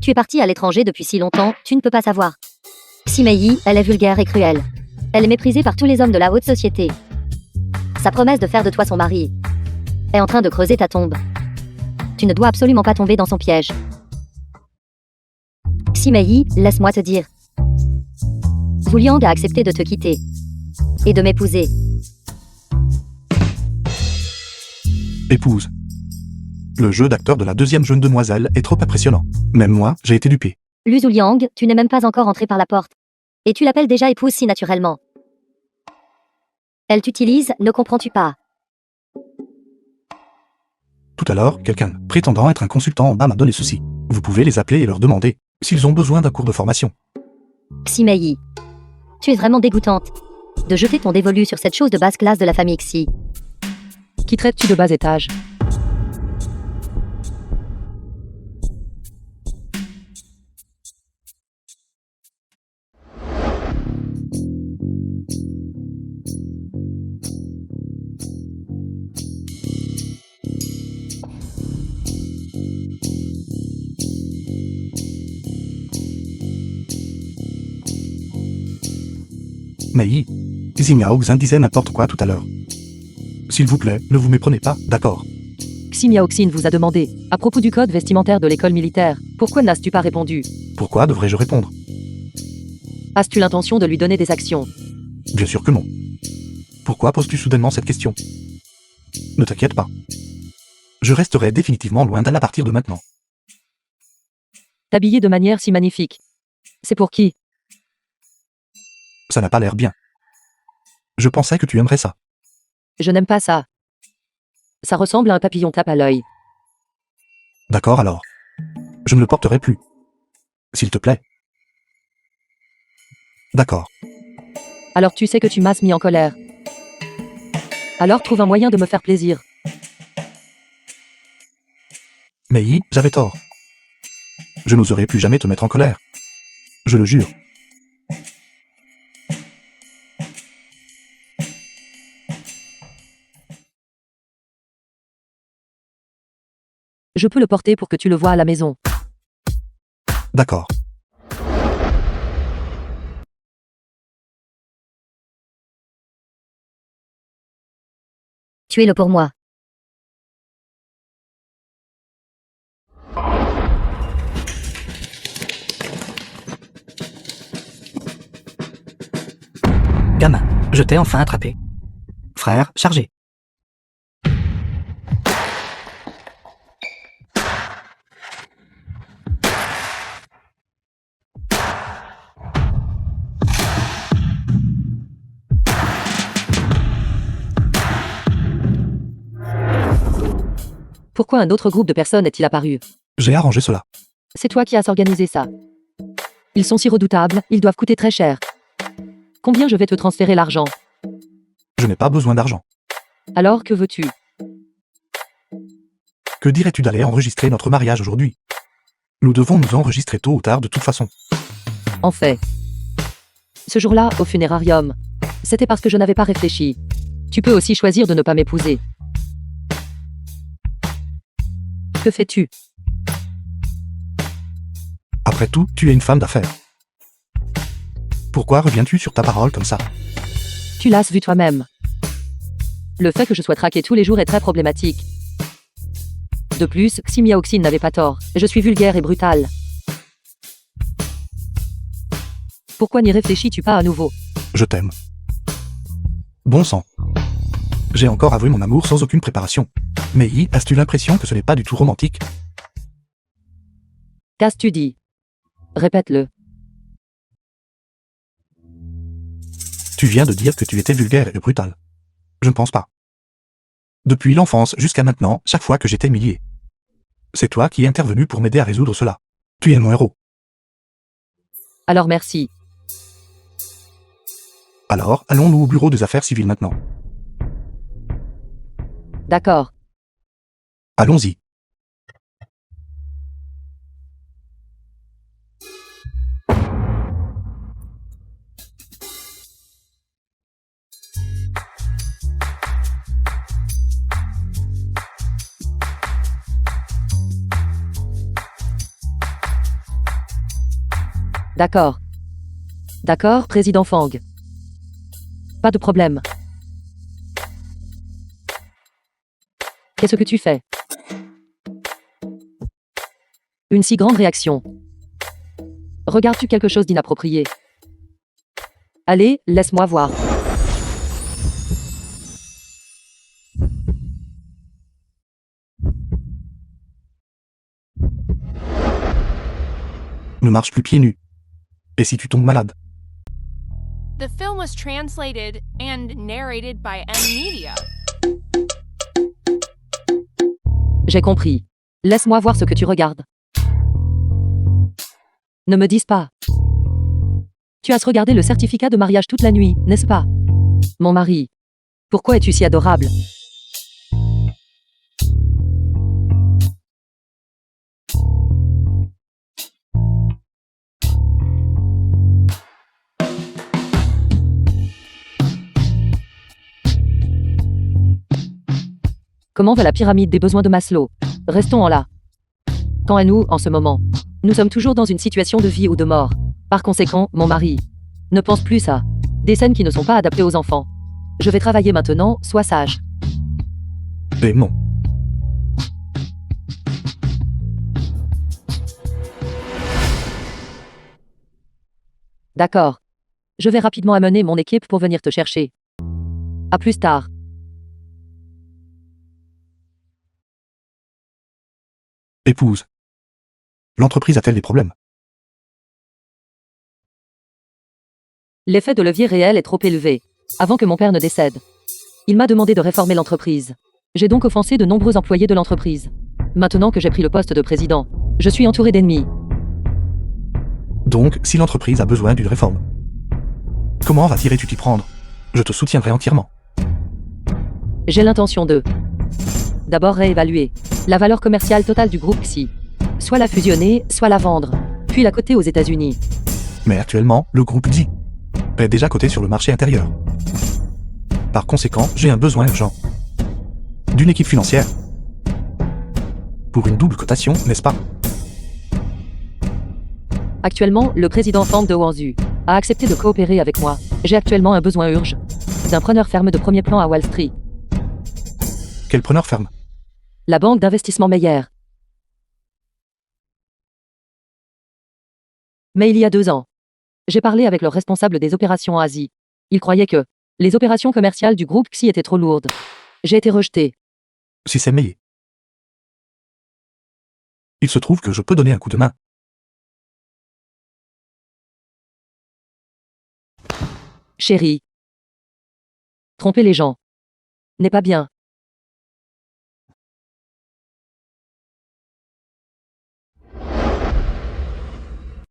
Tu es parti à l'étranger depuis si longtemps, tu ne peux pas savoir. Ximei, elle est vulgaire et cruelle. Elle est méprisée par tous les hommes de la haute société. Sa promesse de faire de toi son mari est en train de creuser ta tombe. Tu ne dois absolument pas tomber dans son piège. Ximei, laisse-moi te dire. Zuliang a accepté de te quitter. Et de m'épouser. Épouse. Le jeu d'acteur de la deuxième jeune demoiselle est trop impressionnant. Même moi, j'ai été dupé. Lu Zuliang, tu n'es même pas encore entré par la porte. Et tu l'appelles déjà épouse si naturellement. Elle t'utilise, ne comprends-tu pas? Tout à l'heure, quelqu'un prétendant être un consultant en bas m'a donné ceci. Vous pouvez les appeler et leur demander s'ils ont besoin d'un cours de formation. Ximei. Tu es vraiment dégoûtante. De jeter ton dévolu sur cette chose de basse classe de la famille Xi. Qui traites-tu de bas étage? Mei, Ximiao Xin disait n'importe quoi tout à l'heure. S'il vous plaît, ne vous méprenez pas, d'accord? Xi Miaoxin vous a demandé, à propos du code vestimentaire de l'école militaire, pourquoi n'as-tu pas répondu? Pourquoi devrais-je répondre? As-tu l'intention de lui donner des actions? Bien sûr que non. Pourquoi poses-tu soudainement cette question? Ne t'inquiète pas. Je resterai définitivement loin d'elle à partir de maintenant. T'habiller de manière si magnifique. C'est pour qui? Ça n'a pas l'air bien. Je pensais que tu aimerais ça. Je n'aime pas ça. Ça ressemble à un papillon tape à l'œil. D'accord alors. Je ne le porterai plus. S'il te plaît. D'accord. Alors tu sais que tu m'as mis en colère. Alors trouve un moyen de me faire plaisir. Mei, j'avais tort. Je n'oserai plus jamais te mettre en colère. Je le jure. Je peux le porter pour que tu le vois à la maison. D'accord. Tu es le pour moi. Gamin, je t'ai enfin attrapé. Frère, chargé. Pourquoi un autre groupe de personnes est-il apparu? J'ai arrangé cela. C'est toi qui as organisé ça. Ils sont si redoutables, ils doivent coûter très cher. Combien je vais te transférer l'argent? Je n'ai pas besoin d'argent. Alors que veux-tu? Que dirais-tu d'aller enregistrer notre mariage aujourd'hui? Nous devons nous enregistrer tôt ou tard de toute façon. En fait. Ce jour-là, au funérarium, c'était parce que je n'avais pas réfléchi. Tu peux aussi choisir de ne pas m'épouser. Que fais-tu? Après tout, tu es une femme d'affaires. Pourquoi reviens-tu sur ta parole comme ça? Tu l'as vu toi-même. Le fait que je sois traqué tous les jours est très problématique. De plus, Xi Miaoxin n'avait pas tort. Je suis vulgaire et brutale. Pourquoi n'y réfléchis-tu pas à nouveau? Je t'aime. Bon sang. J'ai encore avoué mon amour sans aucune préparation. Mais as-tu l'impression que ce n'est pas du tout romantique? Qu'as-tu dit? Répète-le. Tu viens de dire que tu étais vulgaire et brutal. Je ne pense pas. Depuis l'enfance jusqu'à maintenant, chaque fois que j'étais humilié. C'est toi qui es intervenu pour m'aider à résoudre cela. Tu es mon héros. Alors merci. Alors, allons-nous au bureau des affaires civiles maintenant. D'accord. Allons-y. D'accord. D'accord, président Fang. Pas de problème. Qu'est-ce que tu fais? Une si grande réaction. Regardes-tu quelque chose d'inapproprié? Allez, laisse-moi voir. Ne marche plus pieds nus. Et si tu tombes malade? The film was translated and narrated by M Media. J'ai compris. Laisse-moi voir ce que tu regardes. Ne me dis pas. Tu as regardé le certificat de mariage toute la nuit, n'est-ce pas? Mon mari. Pourquoi es-tu si adorable? Comment va la pyramide des besoins de Maslow? Restons en là. Quant à nous, en ce moment, nous sommes toujours dans une situation de vie ou de mort. Par conséquent, mon mari, ne pense plus à des scènes qui ne sont pas adaptées aux enfants. Je vais travailler maintenant, sois sage. Et non. D'accord. Je vais rapidement amener mon équipe pour venir te chercher. À plus tard. Épouse. L'entreprise a-t-elle des problèmes? L'effet de levier réel est trop élevé. Avant que mon père ne décède, il m'a demandé de réformer l'entreprise. J'ai donc offensé de nombreux employés de l'entreprise. Maintenant que j'ai pris le poste de président, je suis entouré d'ennemis. Donc, si l'entreprise a besoin d'une réforme, comment vas-tu t'y prendre? Je te soutiendrai entièrement. J'ai l'intention de d'abord réévaluer la valeur commerciale totale du groupe Xi. Soit la fusionner, soit la vendre, puis la coter aux États-Unis. Mais actuellement, le groupe DI est déjà coté sur le marché intérieur. Par conséquent, j'ai un besoin urgent d'une équipe financière. Pour une double cotation, n'est-ce pas? Actuellement, le président Fang de Wanzhou a accepté de coopérer avec moi. J'ai actuellement un besoin urgent d'un preneur ferme de premier plan à Wall Street. Quel preneur ferme? La banque d'investissement Meyer. Mais il y a 2 ans, j'ai parlé avec le responsable des opérations en Asie. Il croyait que les opérations commerciales du groupe Xi étaient trop lourdes. J'ai été rejeté. Si c'est meilleur. Il se trouve que je peux donner un coup de main. Chérie. Tromper les gens n'est pas bien.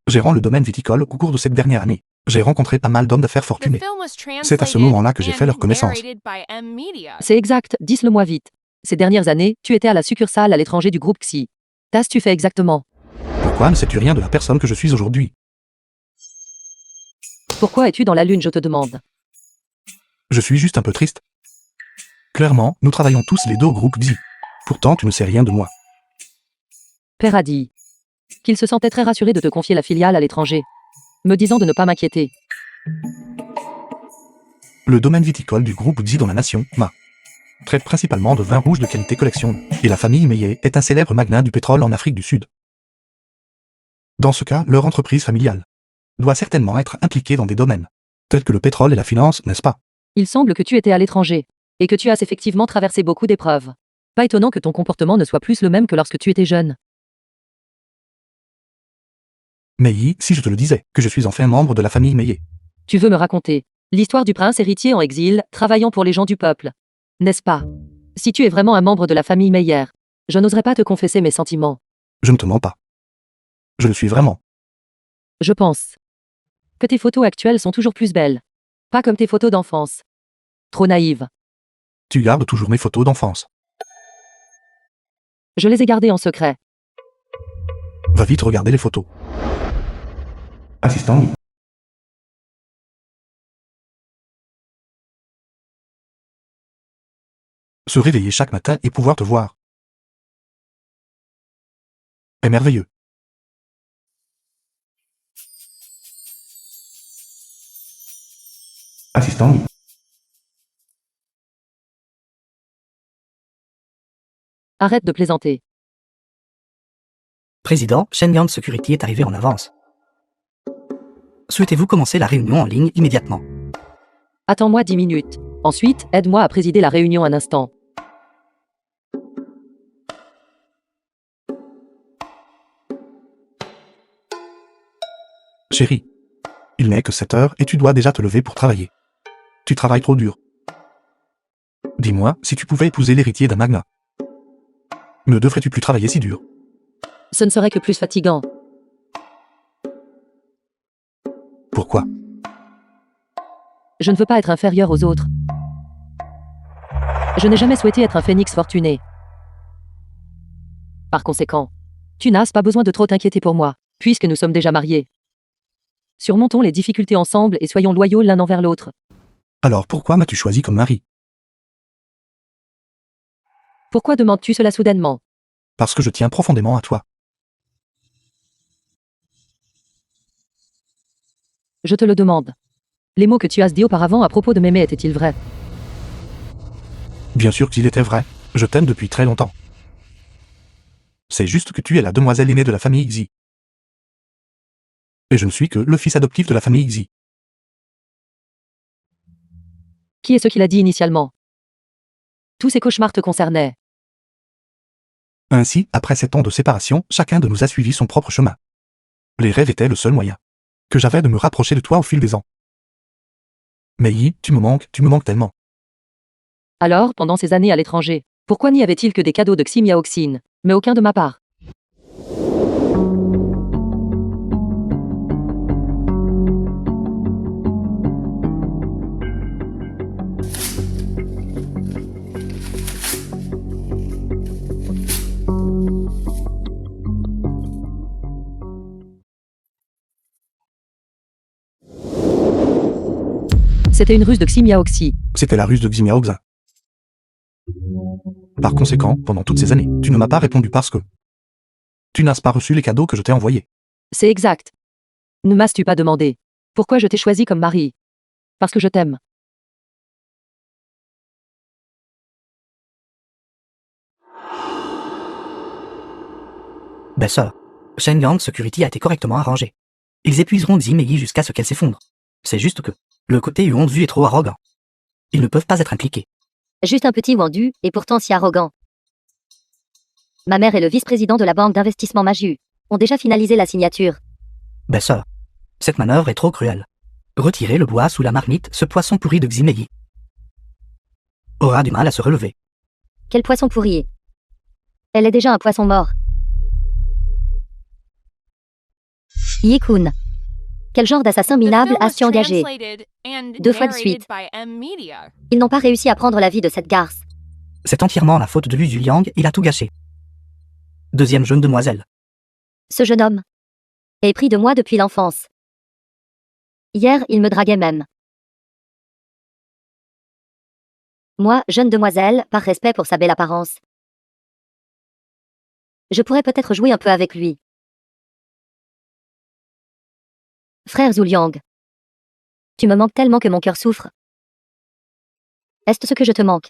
Gérant le domaine viticole au cours de cette dernière année, j'ai rencontré pas mal d'hommes d'affaires The fortunés. film was C'est à ce translated moment-là que j'ai fait leur and connaissance. narrated by M Media. C'est exact, dis-le-moi vite. Ces dernières années, tu étais à la succursale à l'étranger du groupe Xi. Qu'as-tu fait exactement? Pourquoi ne sais-tu rien de la personne que je suis aujourd'hui? Pourquoi es-tu dans la lune, je te demande? Je suis juste un peu triste. Clairement, nous travaillons tous les deux au groupe DI. Pourtant, tu ne sais rien de moi. Père a dit qu'il se sentait très rassuré de te confier la filiale à l'étranger, me disant de ne pas m'inquiéter. Le domaine viticole du groupe DI dans la nation, Ma, traite principalement de vins rouges de qualité collection, et la famille Meillet est un célèbre magnat du pétrole en Afrique du Sud. Dans ce cas, leur entreprise familiale doit certainement être impliquée dans des domaines tels que le pétrole et la finance, n'est-ce pas? Il semble que tu étais à l'étranger, et que tu as effectivement traversé beaucoup d'épreuves. Pas étonnant que ton comportement ne soit plus le même que lorsque tu étais jeune. Mais si je te le disais, que je suis enfin membre de la famille Meillet. Tu veux me raconter L'histoire du prince héritier en exil, travaillant pour les gens du peuple. N'est-ce pas? Si tu es vraiment un membre de la famille Meyer, je n'oserais pas te confesser mes sentiments. Je ne te mens pas. Je le suis vraiment. Je pense que tes photos actuelles sont toujours plus belles. Pas comme tes photos d'enfance. Trop naïves. Tu gardes toujours mes photos d'enfance. Je les ai gardées en secret. Va vite regarder les photos. Assistant. Se réveiller chaque matin et pouvoir te voir est merveilleux. Assistant. Arrête de plaisanter. Président, Shenyang Security est arrivé en avance. Souhaitez-vous commencer la réunion en ligne immédiatement? Attends-moi 10 minutes. Ensuite, aide-moi à présider la réunion un instant. Chérie, il n'est que 7 heures et tu dois déjà te lever pour travailler. Tu travailles trop dur. Dis-moi, si tu pouvais épouser l'héritier d'un magnat, ne devrais-tu plus travailler si dur? Ce ne serait que plus fatigant. Pourquoi? Je ne veux pas être inférieur aux autres. Je n'ai jamais souhaité être un phénix fortuné. Par conséquent, tu n'as pas besoin de trop t'inquiéter pour moi, puisque nous sommes déjà mariés. Surmontons les difficultés ensemble et soyons loyaux l'un envers l'autre. Alors pourquoi m'as-tu choisi comme mari? Pourquoi demandes-tu cela soudainement? Parce que je tiens profondément à toi. Je te le demande. Les mots que tu as dit auparavant à propos de m'aimer étaient-ils vrais? Bien sûr qu'il était vrai, je t'aime depuis très longtemps. C'est juste que tu es la demoiselle aînée de la famille Xi. Et je ne suis que le fils adoptif de la famille Xi. Qui est ce qu'il a dit initialement? Tous ces cauchemars te concernaient. Ainsi, après 7 ans de séparation, chacun de nous a suivi son propre chemin. Les rêves étaient le seul moyen que j'avais de me rapprocher de toi au fil des ans. Mais Yi, tu me manques tellement. Alors, pendant ces années à l'étranger, pourquoi n'y avait-il que des cadeaux de Ximiaoxine, mais aucun de ma part? C'était une ruse de Ximiaoxi. C'était la ruse de Ximiaoxin. Par conséquent, pendant toutes ces années, tu ne m'as pas répondu parce que tu n'as pas reçu les cadeaux que je t'ai envoyés. C'est exact. Ne m'as-tu pas demandé pourquoi je t'ai choisi comme mari? Parce que je t'aime. Sœur, Shenyang Security a été correctement arrangé. Ils épuiseront Xi Mei jusqu'à ce qu'elle s'effondre. C'est juste que le côté Yuan-Vu est trop arrogant. Ils ne peuvent pas être impliqués. Juste un petit Wandu, et pourtant si arrogant. Ma mère et le vice-président de la banque d'investissement Maju ont déjà finalisé la signature. Sœur, cette manœuvre est trop cruelle. Retirez le bois sous la marmite, ce poisson pourri de Xi Mei aura du mal à se relever. Quel poisson pourri. Elle est déjà un poisson mort. Yi-kun. Quel genre d'assassin The minable film was as-tu engagé? translated and 2 fois de narrated suite. by M Media. Ils n'ont pas réussi à prendre la vie de cette garce. C'est entièrement la faute de Lu Zhuliang, il a tout gâché. Deuxième jeune demoiselle. Ce jeune homme est pris de moi depuis l'enfance. Hier, il me draguait même. Moi, jeune demoiselle, par respect pour sa belle apparence, je pourrais peut-être jouer un peu avec lui. Frère Zhuliang, tu me manques tellement que mon cœur souffre. Est-ce ce que je te manque?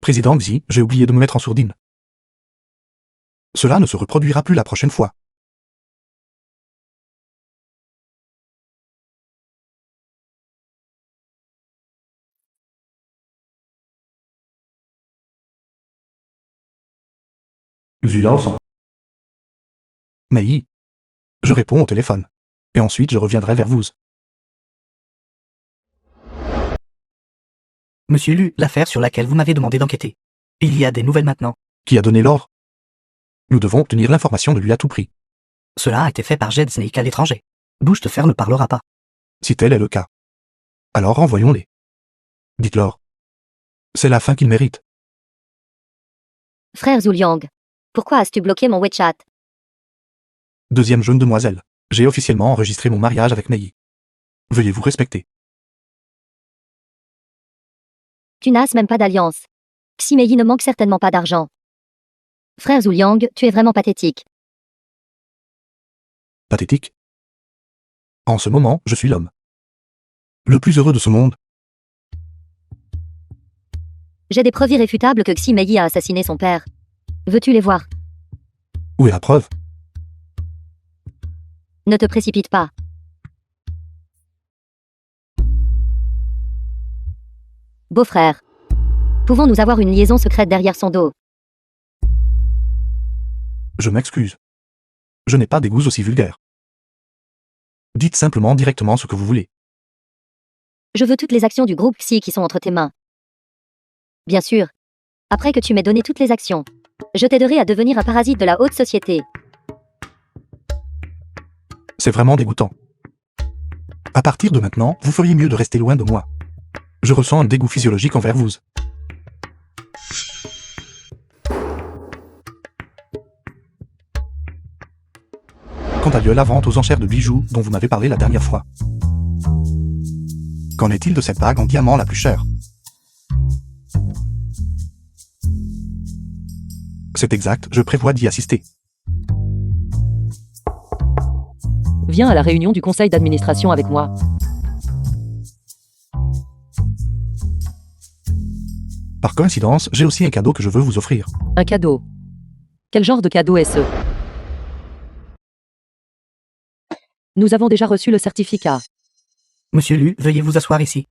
Président Xi, j'ai oublié de me mettre en sourdine. Cela ne se reproduira plus la prochaine fois. Zulao. Mei. Je réponds au téléphone. Et ensuite je reviendrai vers vous. Monsieur Lu, l'affaire sur laquelle vous m'avez demandé d'enquêter. Il y a des nouvelles maintenant. Qui a donné l'ordre? Nous devons obtenir l'information de lui à tout prix. Cela a été fait par Jed Snake à l'étranger. Bouche de fer ne parlera pas. Si tel est le cas. Alors renvoyons-les. Dites-leur. C'est la fin qu'ils méritent. Frère Zuliang, pourquoi as-tu bloqué mon WeChat? Deuxième jeune demoiselle. J'ai officiellement enregistré mon mariage avec Mei. Veuillez vous respecter. Tu n'as même pas d'alliance. Ximei ne manque certainement pas d'argent. Frère Zuliang, tu es vraiment pathétique. Pathétique. En ce moment, je suis l'homme le plus heureux de ce monde. J'ai des preuves irréfutables que Ximei a assassiné son père. Veux-tu les voir? Où est la preuve? Ne te précipite pas. Beau-frère. Pouvons-nous avoir une liaison secrète derrière son dos? Je m'excuse. Je n'ai pas des goûts aussi vulgaires. Dites simplement directement ce que vous voulez. Je veux toutes les actions du groupe Xi qui sont entre tes mains. Bien sûr. Après que tu m'aies donné toutes les actions, je t'aiderai à devenir un parasite de la haute société. C'est vraiment dégoûtant. À partir de maintenant, vous feriez mieux de rester loin de moi. Je ressens un dégoût physiologique envers vous. Quant à la vente aux enchères de bijoux dont vous m'avez parlé la dernière fois. Qu'en est-il de cette bague en diamant la plus chère? C'est exact, je prévois d'y assister. Viens à la réunion du conseil d'administration avec moi. Par coïncidence, j'ai aussi un cadeau que je veux vous offrir. Un cadeau. Quel genre de cadeau est-ce? Nous avons déjà reçu le certificat. Monsieur Lu, veuillez vous asseoir ici.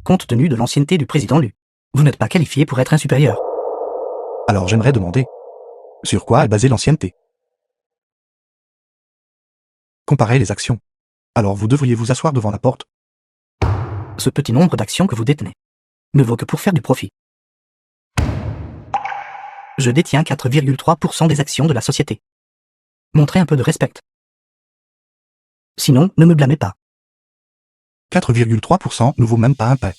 Compte tenu de l'ancienneté du président Lu, vous n'êtes pas qualifié pour être un supérieur. Alors j'aimerais demander, sur quoi est basée l'ancienneté? Comparez les actions. Alors vous devriez vous asseoir devant la porte. Ce petit nombre d'actions que vous détenez ne vaut que pour faire du profit. Je détiens 4,3% des actions de la société. Montrez un peu de respect. Sinon, ne me blâmez pas. 4,3% ne vaut même pas un pain.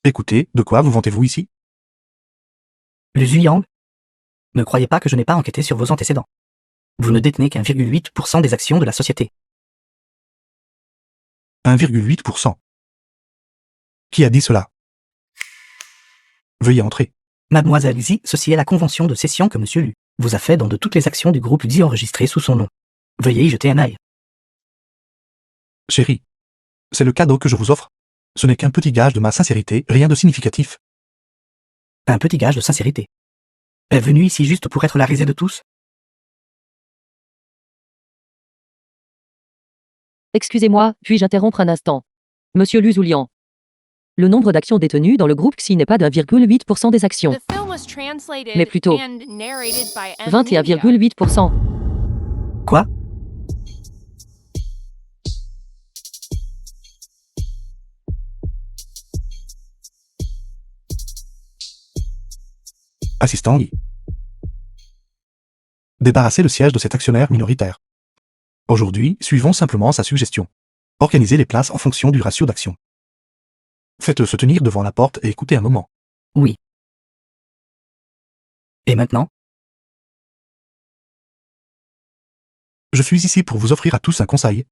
Écoutez, de quoi vous vantez-vous ici? Le Zuyang, ne croyez pas que je n'ai pas enquêté sur vos antécédents. Vous ne détenez qu'1,8% des actions de la société. 1,8%. Qui a dit cela? Veuillez entrer. Mademoiselle Xi, ceci est la convention de cession que Monsieur Lu vous a fait dans de toutes les actions du groupe Xi enregistrées sous son nom. Veuillez y jeter un œil. Chérie, c'est le cadeau que je vous offre. Ce n'est qu'un petit gage de ma sincérité, rien de significatif. Un petit gage de sincérité. Est venu ici juste pour être la risée de tous? Excusez-moi, puis-je interrompre un instant? Monsieur Lu Zuliang. Le nombre d'actions détenues dans le groupe Xi n'est pas d'1,8% des actions. The film was translated Mais plutôt and narrated by M Media. 21,8%. Quoi? Assistant Yi. Débarrassez le siège de cet actionnaire minoritaire. Aujourd'hui, suivons simplement sa suggestion. Organisez les places en fonction du ratio d'actions. Faites-le se tenir devant la porte et écoutez un moment. Oui. Et maintenant? Je suis ici pour vous offrir à tous un conseil.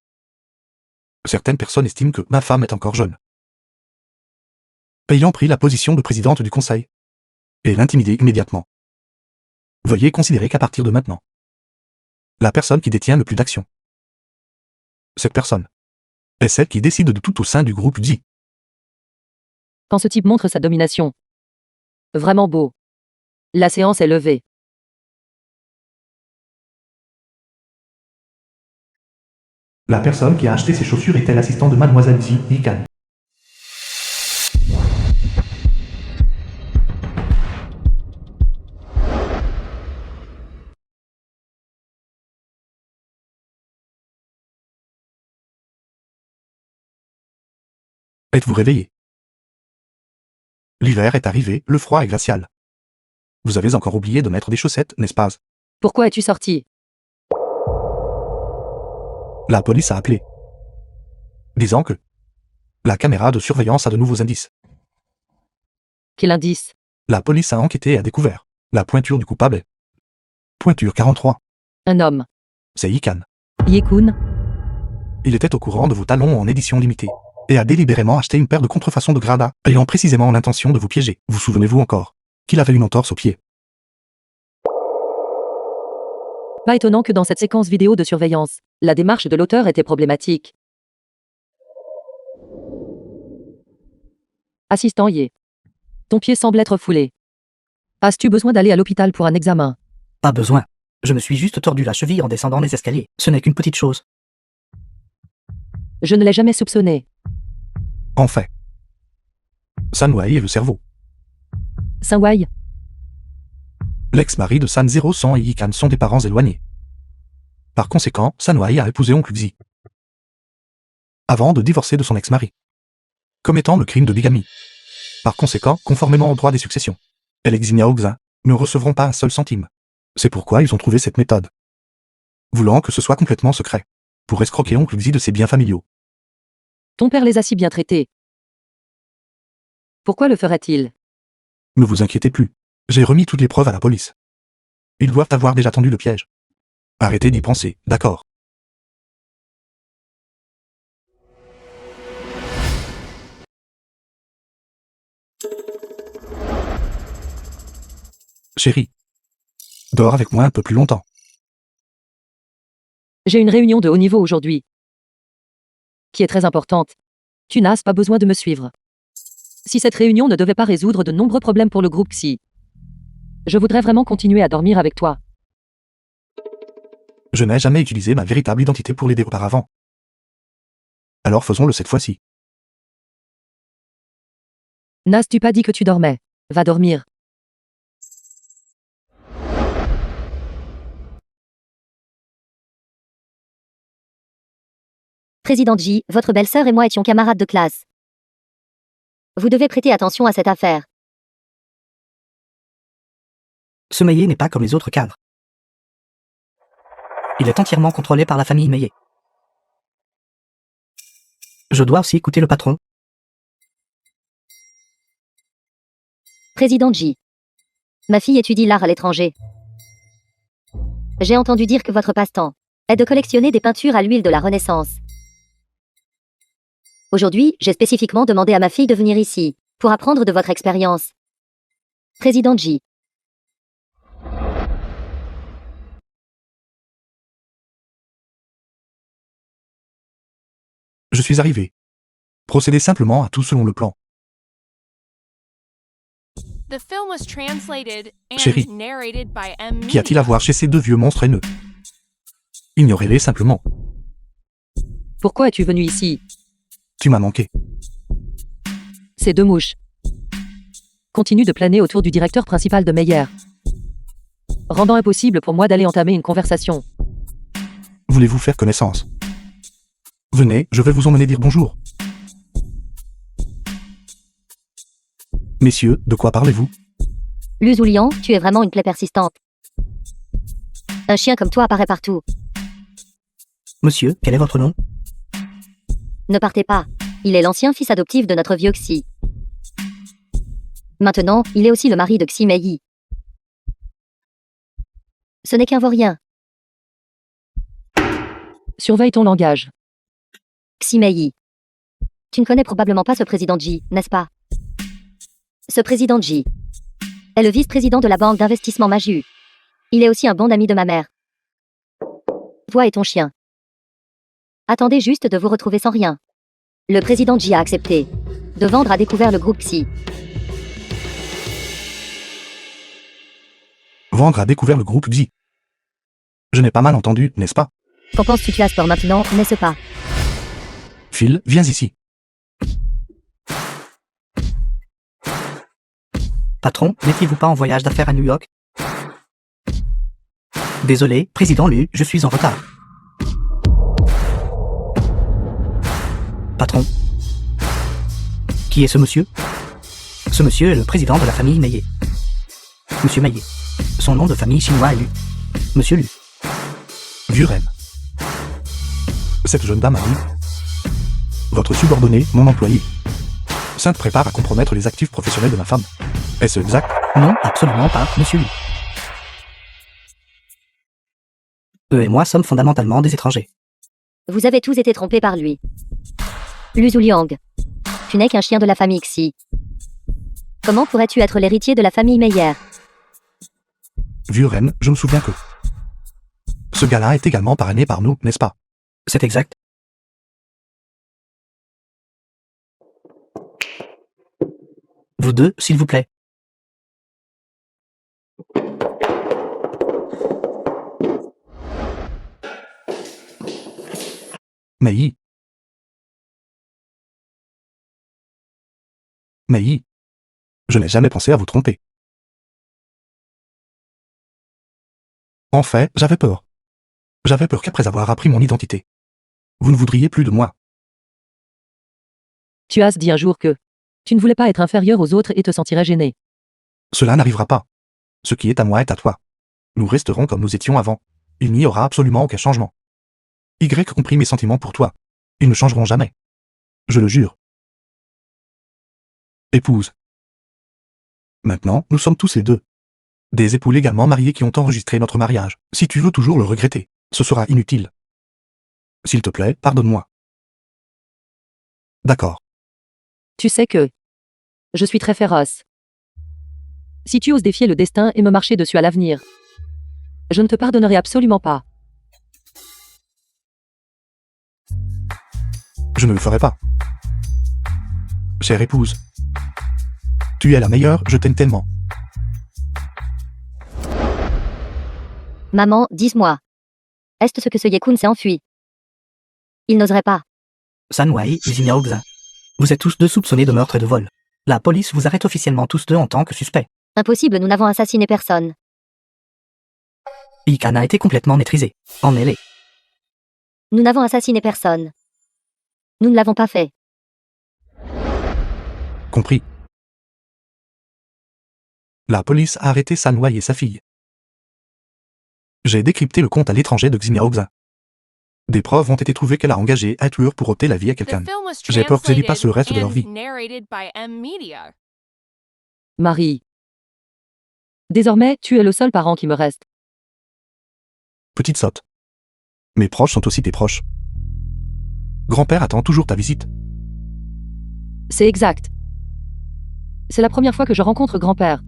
Certaines personnes estiment que ma femme est encore jeune. Ayant pris la position de présidente du conseil. Et l'intimider immédiatement. Veuillez considérer qu'à partir de maintenant, la personne qui détient le plus d'actions, cette personne, est celle qui décide de tout au sein du groupe Xi. Quand ce type montre sa domination. Vraiment beau. La séance est levée. La personne qui a acheté ces chaussures était l'assistant de mademoiselle Xi Yikan. Êtes-vous réveillé? L'hiver est arrivé, le froid est glacial. Vous avez encore oublié de mettre des chaussettes, n'est-ce pas? Pourquoi es-tu sorti? La police a appelé, disant que la caméra de surveillance a de nouveaux indices. Quel indice? La police a enquêté et a découvert la pointure du coupable est pointure 43. Un homme. C'est Yikan. Yekun. Il était au courant de vos talons en édition limitée et a délibérément acheté une paire de contrefaçons de Grada, ayant précisément l'intention de vous piéger. Vous souvenez-vous encore qu'il avait une entorse au pied? Pas étonnant que dans cette séquence vidéo de surveillance, la démarche de l'auteur était problématique. Assistant Ye. Ton pied semble être foulé. As-tu besoin d'aller à l'hôpital pour un examen? Pas besoin. Je me suis juste tordu la cheville en descendant les escaliers. Ce n'est qu'une petite chose. Je ne l'ai jamais soupçonné. En fait, Sanwei est le cerveau. Sanwei. L'ex-mari de San 0100 et Yikan sont des parents éloignés. Par conséquent, Sanwei a épousé Oncle Xi avant de divorcer de son ex-mari, commettant le crime de bigamie. Par conséquent, conformément au droit des successions, elle et Xiao Xa ne recevront pas un seul centime. C'est pourquoi ils ont trouvé cette méthode, voulant que ce soit complètement secret, pour escroquer Oncle Xi de ses biens familiaux. Ton père les a si bien traités. Pourquoi le ferait-il? Ne vous inquiétez plus. J'ai remis toutes les preuves à la police. Ils doivent avoir déjà tendu le piège. Arrêtez d'y penser, d'accord? Chérie, dors avec moi un peu plus longtemps. J'ai une réunion de haut niveau aujourd'hui, qui est très importante. Tu n'as pas besoin de me suivre. Si cette réunion ne devait pas résoudre de nombreux problèmes pour le groupe Xi, je voudrais vraiment continuer à dormir avec toi. Je n'ai jamais utilisé ma véritable identité pour l'aider auparavant. Alors faisons-le cette fois-ci. N'as-tu pas dit que tu dormais? Va dormir. Président Ji, votre belle-sœur et moi étions camarades de classe. Vous devez prêter attention à cette affaire. Ce Meillet n'est pas comme les autres cadres. Il est entièrement contrôlé par la famille Meillet. Je dois aussi écouter le patron. Président Ji. Ma fille étudie l'art à l'étranger. J'ai entendu dire que votre passe-temps est de collectionner des peintures à l'huile de la Renaissance. Aujourd'hui, j'ai spécifiquement demandé à ma fille de venir ici, pour apprendre de votre expérience. Président Ji. Je suis arrivé. Procédez simplement à tout selon le plan. The film was translated and Chérie, narrated by M. Qu'y a-t-il à voir chez ces deux vieux monstres haineux? Ignorez-les simplement. Pourquoi es-tu venu ici? Tu m'as manqué. Ces deux mouches continuent de planer autour du directeur principal de Meyer, rendant impossible pour moi d'aller entamer une conversation. Voulez-vous faire connaissance? Venez, je vais vous emmener dire bonjour. Messieurs, de quoi parlez-vous? Lu Zulian, tu es vraiment une plaie persistante. Un chien comme toi apparaît partout. Monsieur, quel est votre nom? Ne partez pas. Il est l'ancien fils adoptif de notre vieux Xi. Maintenant, il est aussi le mari de Xi Meiyi. Ce n'est qu'un vaurien. Surveille ton langage. Xi Meiyi. Tu ne connais probablement pas ce président Ji, n'est-ce pas? Ce président Ji est le vice-président de la banque d'investissement Maju. Il est aussi un bon ami de ma mère. Toi et ton chien. Attendez juste de vous retrouver sans rien. Le président Ji a accepté de vendre à découvert le groupe Xi. Vendre à découvert le groupe Xi. Je n'ai pas mal entendu, n'est-ce pas? Qu'en penses-tu tu as sport maintenant, n'est-ce pas? Phil, viens ici. Patron, n'étiez-vous pas en voyage d'affaires à New York? Désolé, président Lu, je suis en retard. Patron. Qui est ce monsieur? Ce monsieur est le président de la famille Meillet. Monsieur Meillet. Son nom de famille chinois est Lu. Monsieur Lu. Vieux reine. Cette jeune dame a dit votre subordonné, mon employé. Sainte prépare à compromettre les actifs professionnels de ma femme. Est-ce exact? Non, absolument pas, monsieur Lu. Eux et moi sommes fondamentalement des étrangers. Vous avez tous été trompés par lui. Lu Zuliang. Tu n'es qu'un chien de la famille Xi. Comment pourrais-tu être l'héritier de la famille Meyer? Vieux reine, je me souviens que ce gars-là est également parrainé par nous, n'est-ce pas? C'est exact. Vous deux, s'il vous plaît. Mei. Mei. Je n'ai jamais pensé à vous tromper. En fait, j'avais peur. J'avais peur qu'après avoir appris mon identité, vous ne voudriez plus de moi. Tu as dit un jour que tu ne voulais pas être inférieur aux autres et te sentirais gêné. Cela n'arrivera pas. Ce qui est à moi est à toi. Nous resterons comme nous étions avant. Il n'y aura absolument aucun changement. Y compris mes sentiments pour toi. Ils ne changeront jamais. Je le jure. Épouse. Maintenant, nous sommes tous les deux des époux légalement mariés qui ont enregistré notre mariage. Si tu veux toujours le regretter, ce sera inutile. S'il te plaît, pardonne-moi. D'accord. Tu sais que je suis très féroce. Si tu oses défier le destin et me marcher dessus à l'avenir, je ne te pardonnerai absolument pas. Je ne le ferai pas. Chère épouse. Tu es la meilleure, je t'aime tellement. Maman, dis-moi. Est-ce que ce Yekun s'est enfui? Il n'oserait pas. San Wei et Ximiao Xin. Vous êtes tous deux soupçonnés de meurtre et de vol. La police vous arrête officiellement tous deux en tant que suspects. Impossible, nous n'avons assassiné personne. Ikan a été complètement maîtrisé. Emmêlé. Nous n'avons assassiné personne. Nous ne l'avons pas fait. Compris. La police a arrêté San Wei et sa fille. J'ai décrypté le compte à l'étranger de Ximiao Xin. Des preuves ont été trouvées qu'elle a engagé un tueur pour ôter la vie à The quelqu'un. film was J'ai peur qu'ils y passent le reste de leur translated vie. and narrated by M Media. Marie. Désormais, tu es le seul parent qui me reste. Petite sotte. Mes proches sont aussi tes proches. Grand-père attend toujours ta visite. C'est exact. C'est la première fois que je rencontre grand-père.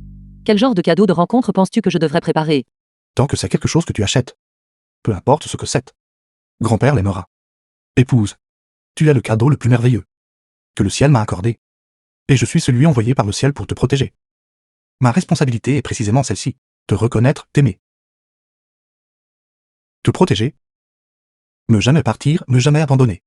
Quel genre de cadeau de rencontre penses-tu que je devrais préparer? Tant que c'est quelque chose que tu achètes. Peu importe ce que c'est. Grand-père l'aimera. Épouse. Tu es le cadeau le plus merveilleux que le ciel m'a accordé. Et je suis celui envoyé par le ciel pour te protéger. Ma responsabilité est précisément celle-ci. Te reconnaître, t'aimer. Te protéger. Ne jamais partir, ne jamais abandonner.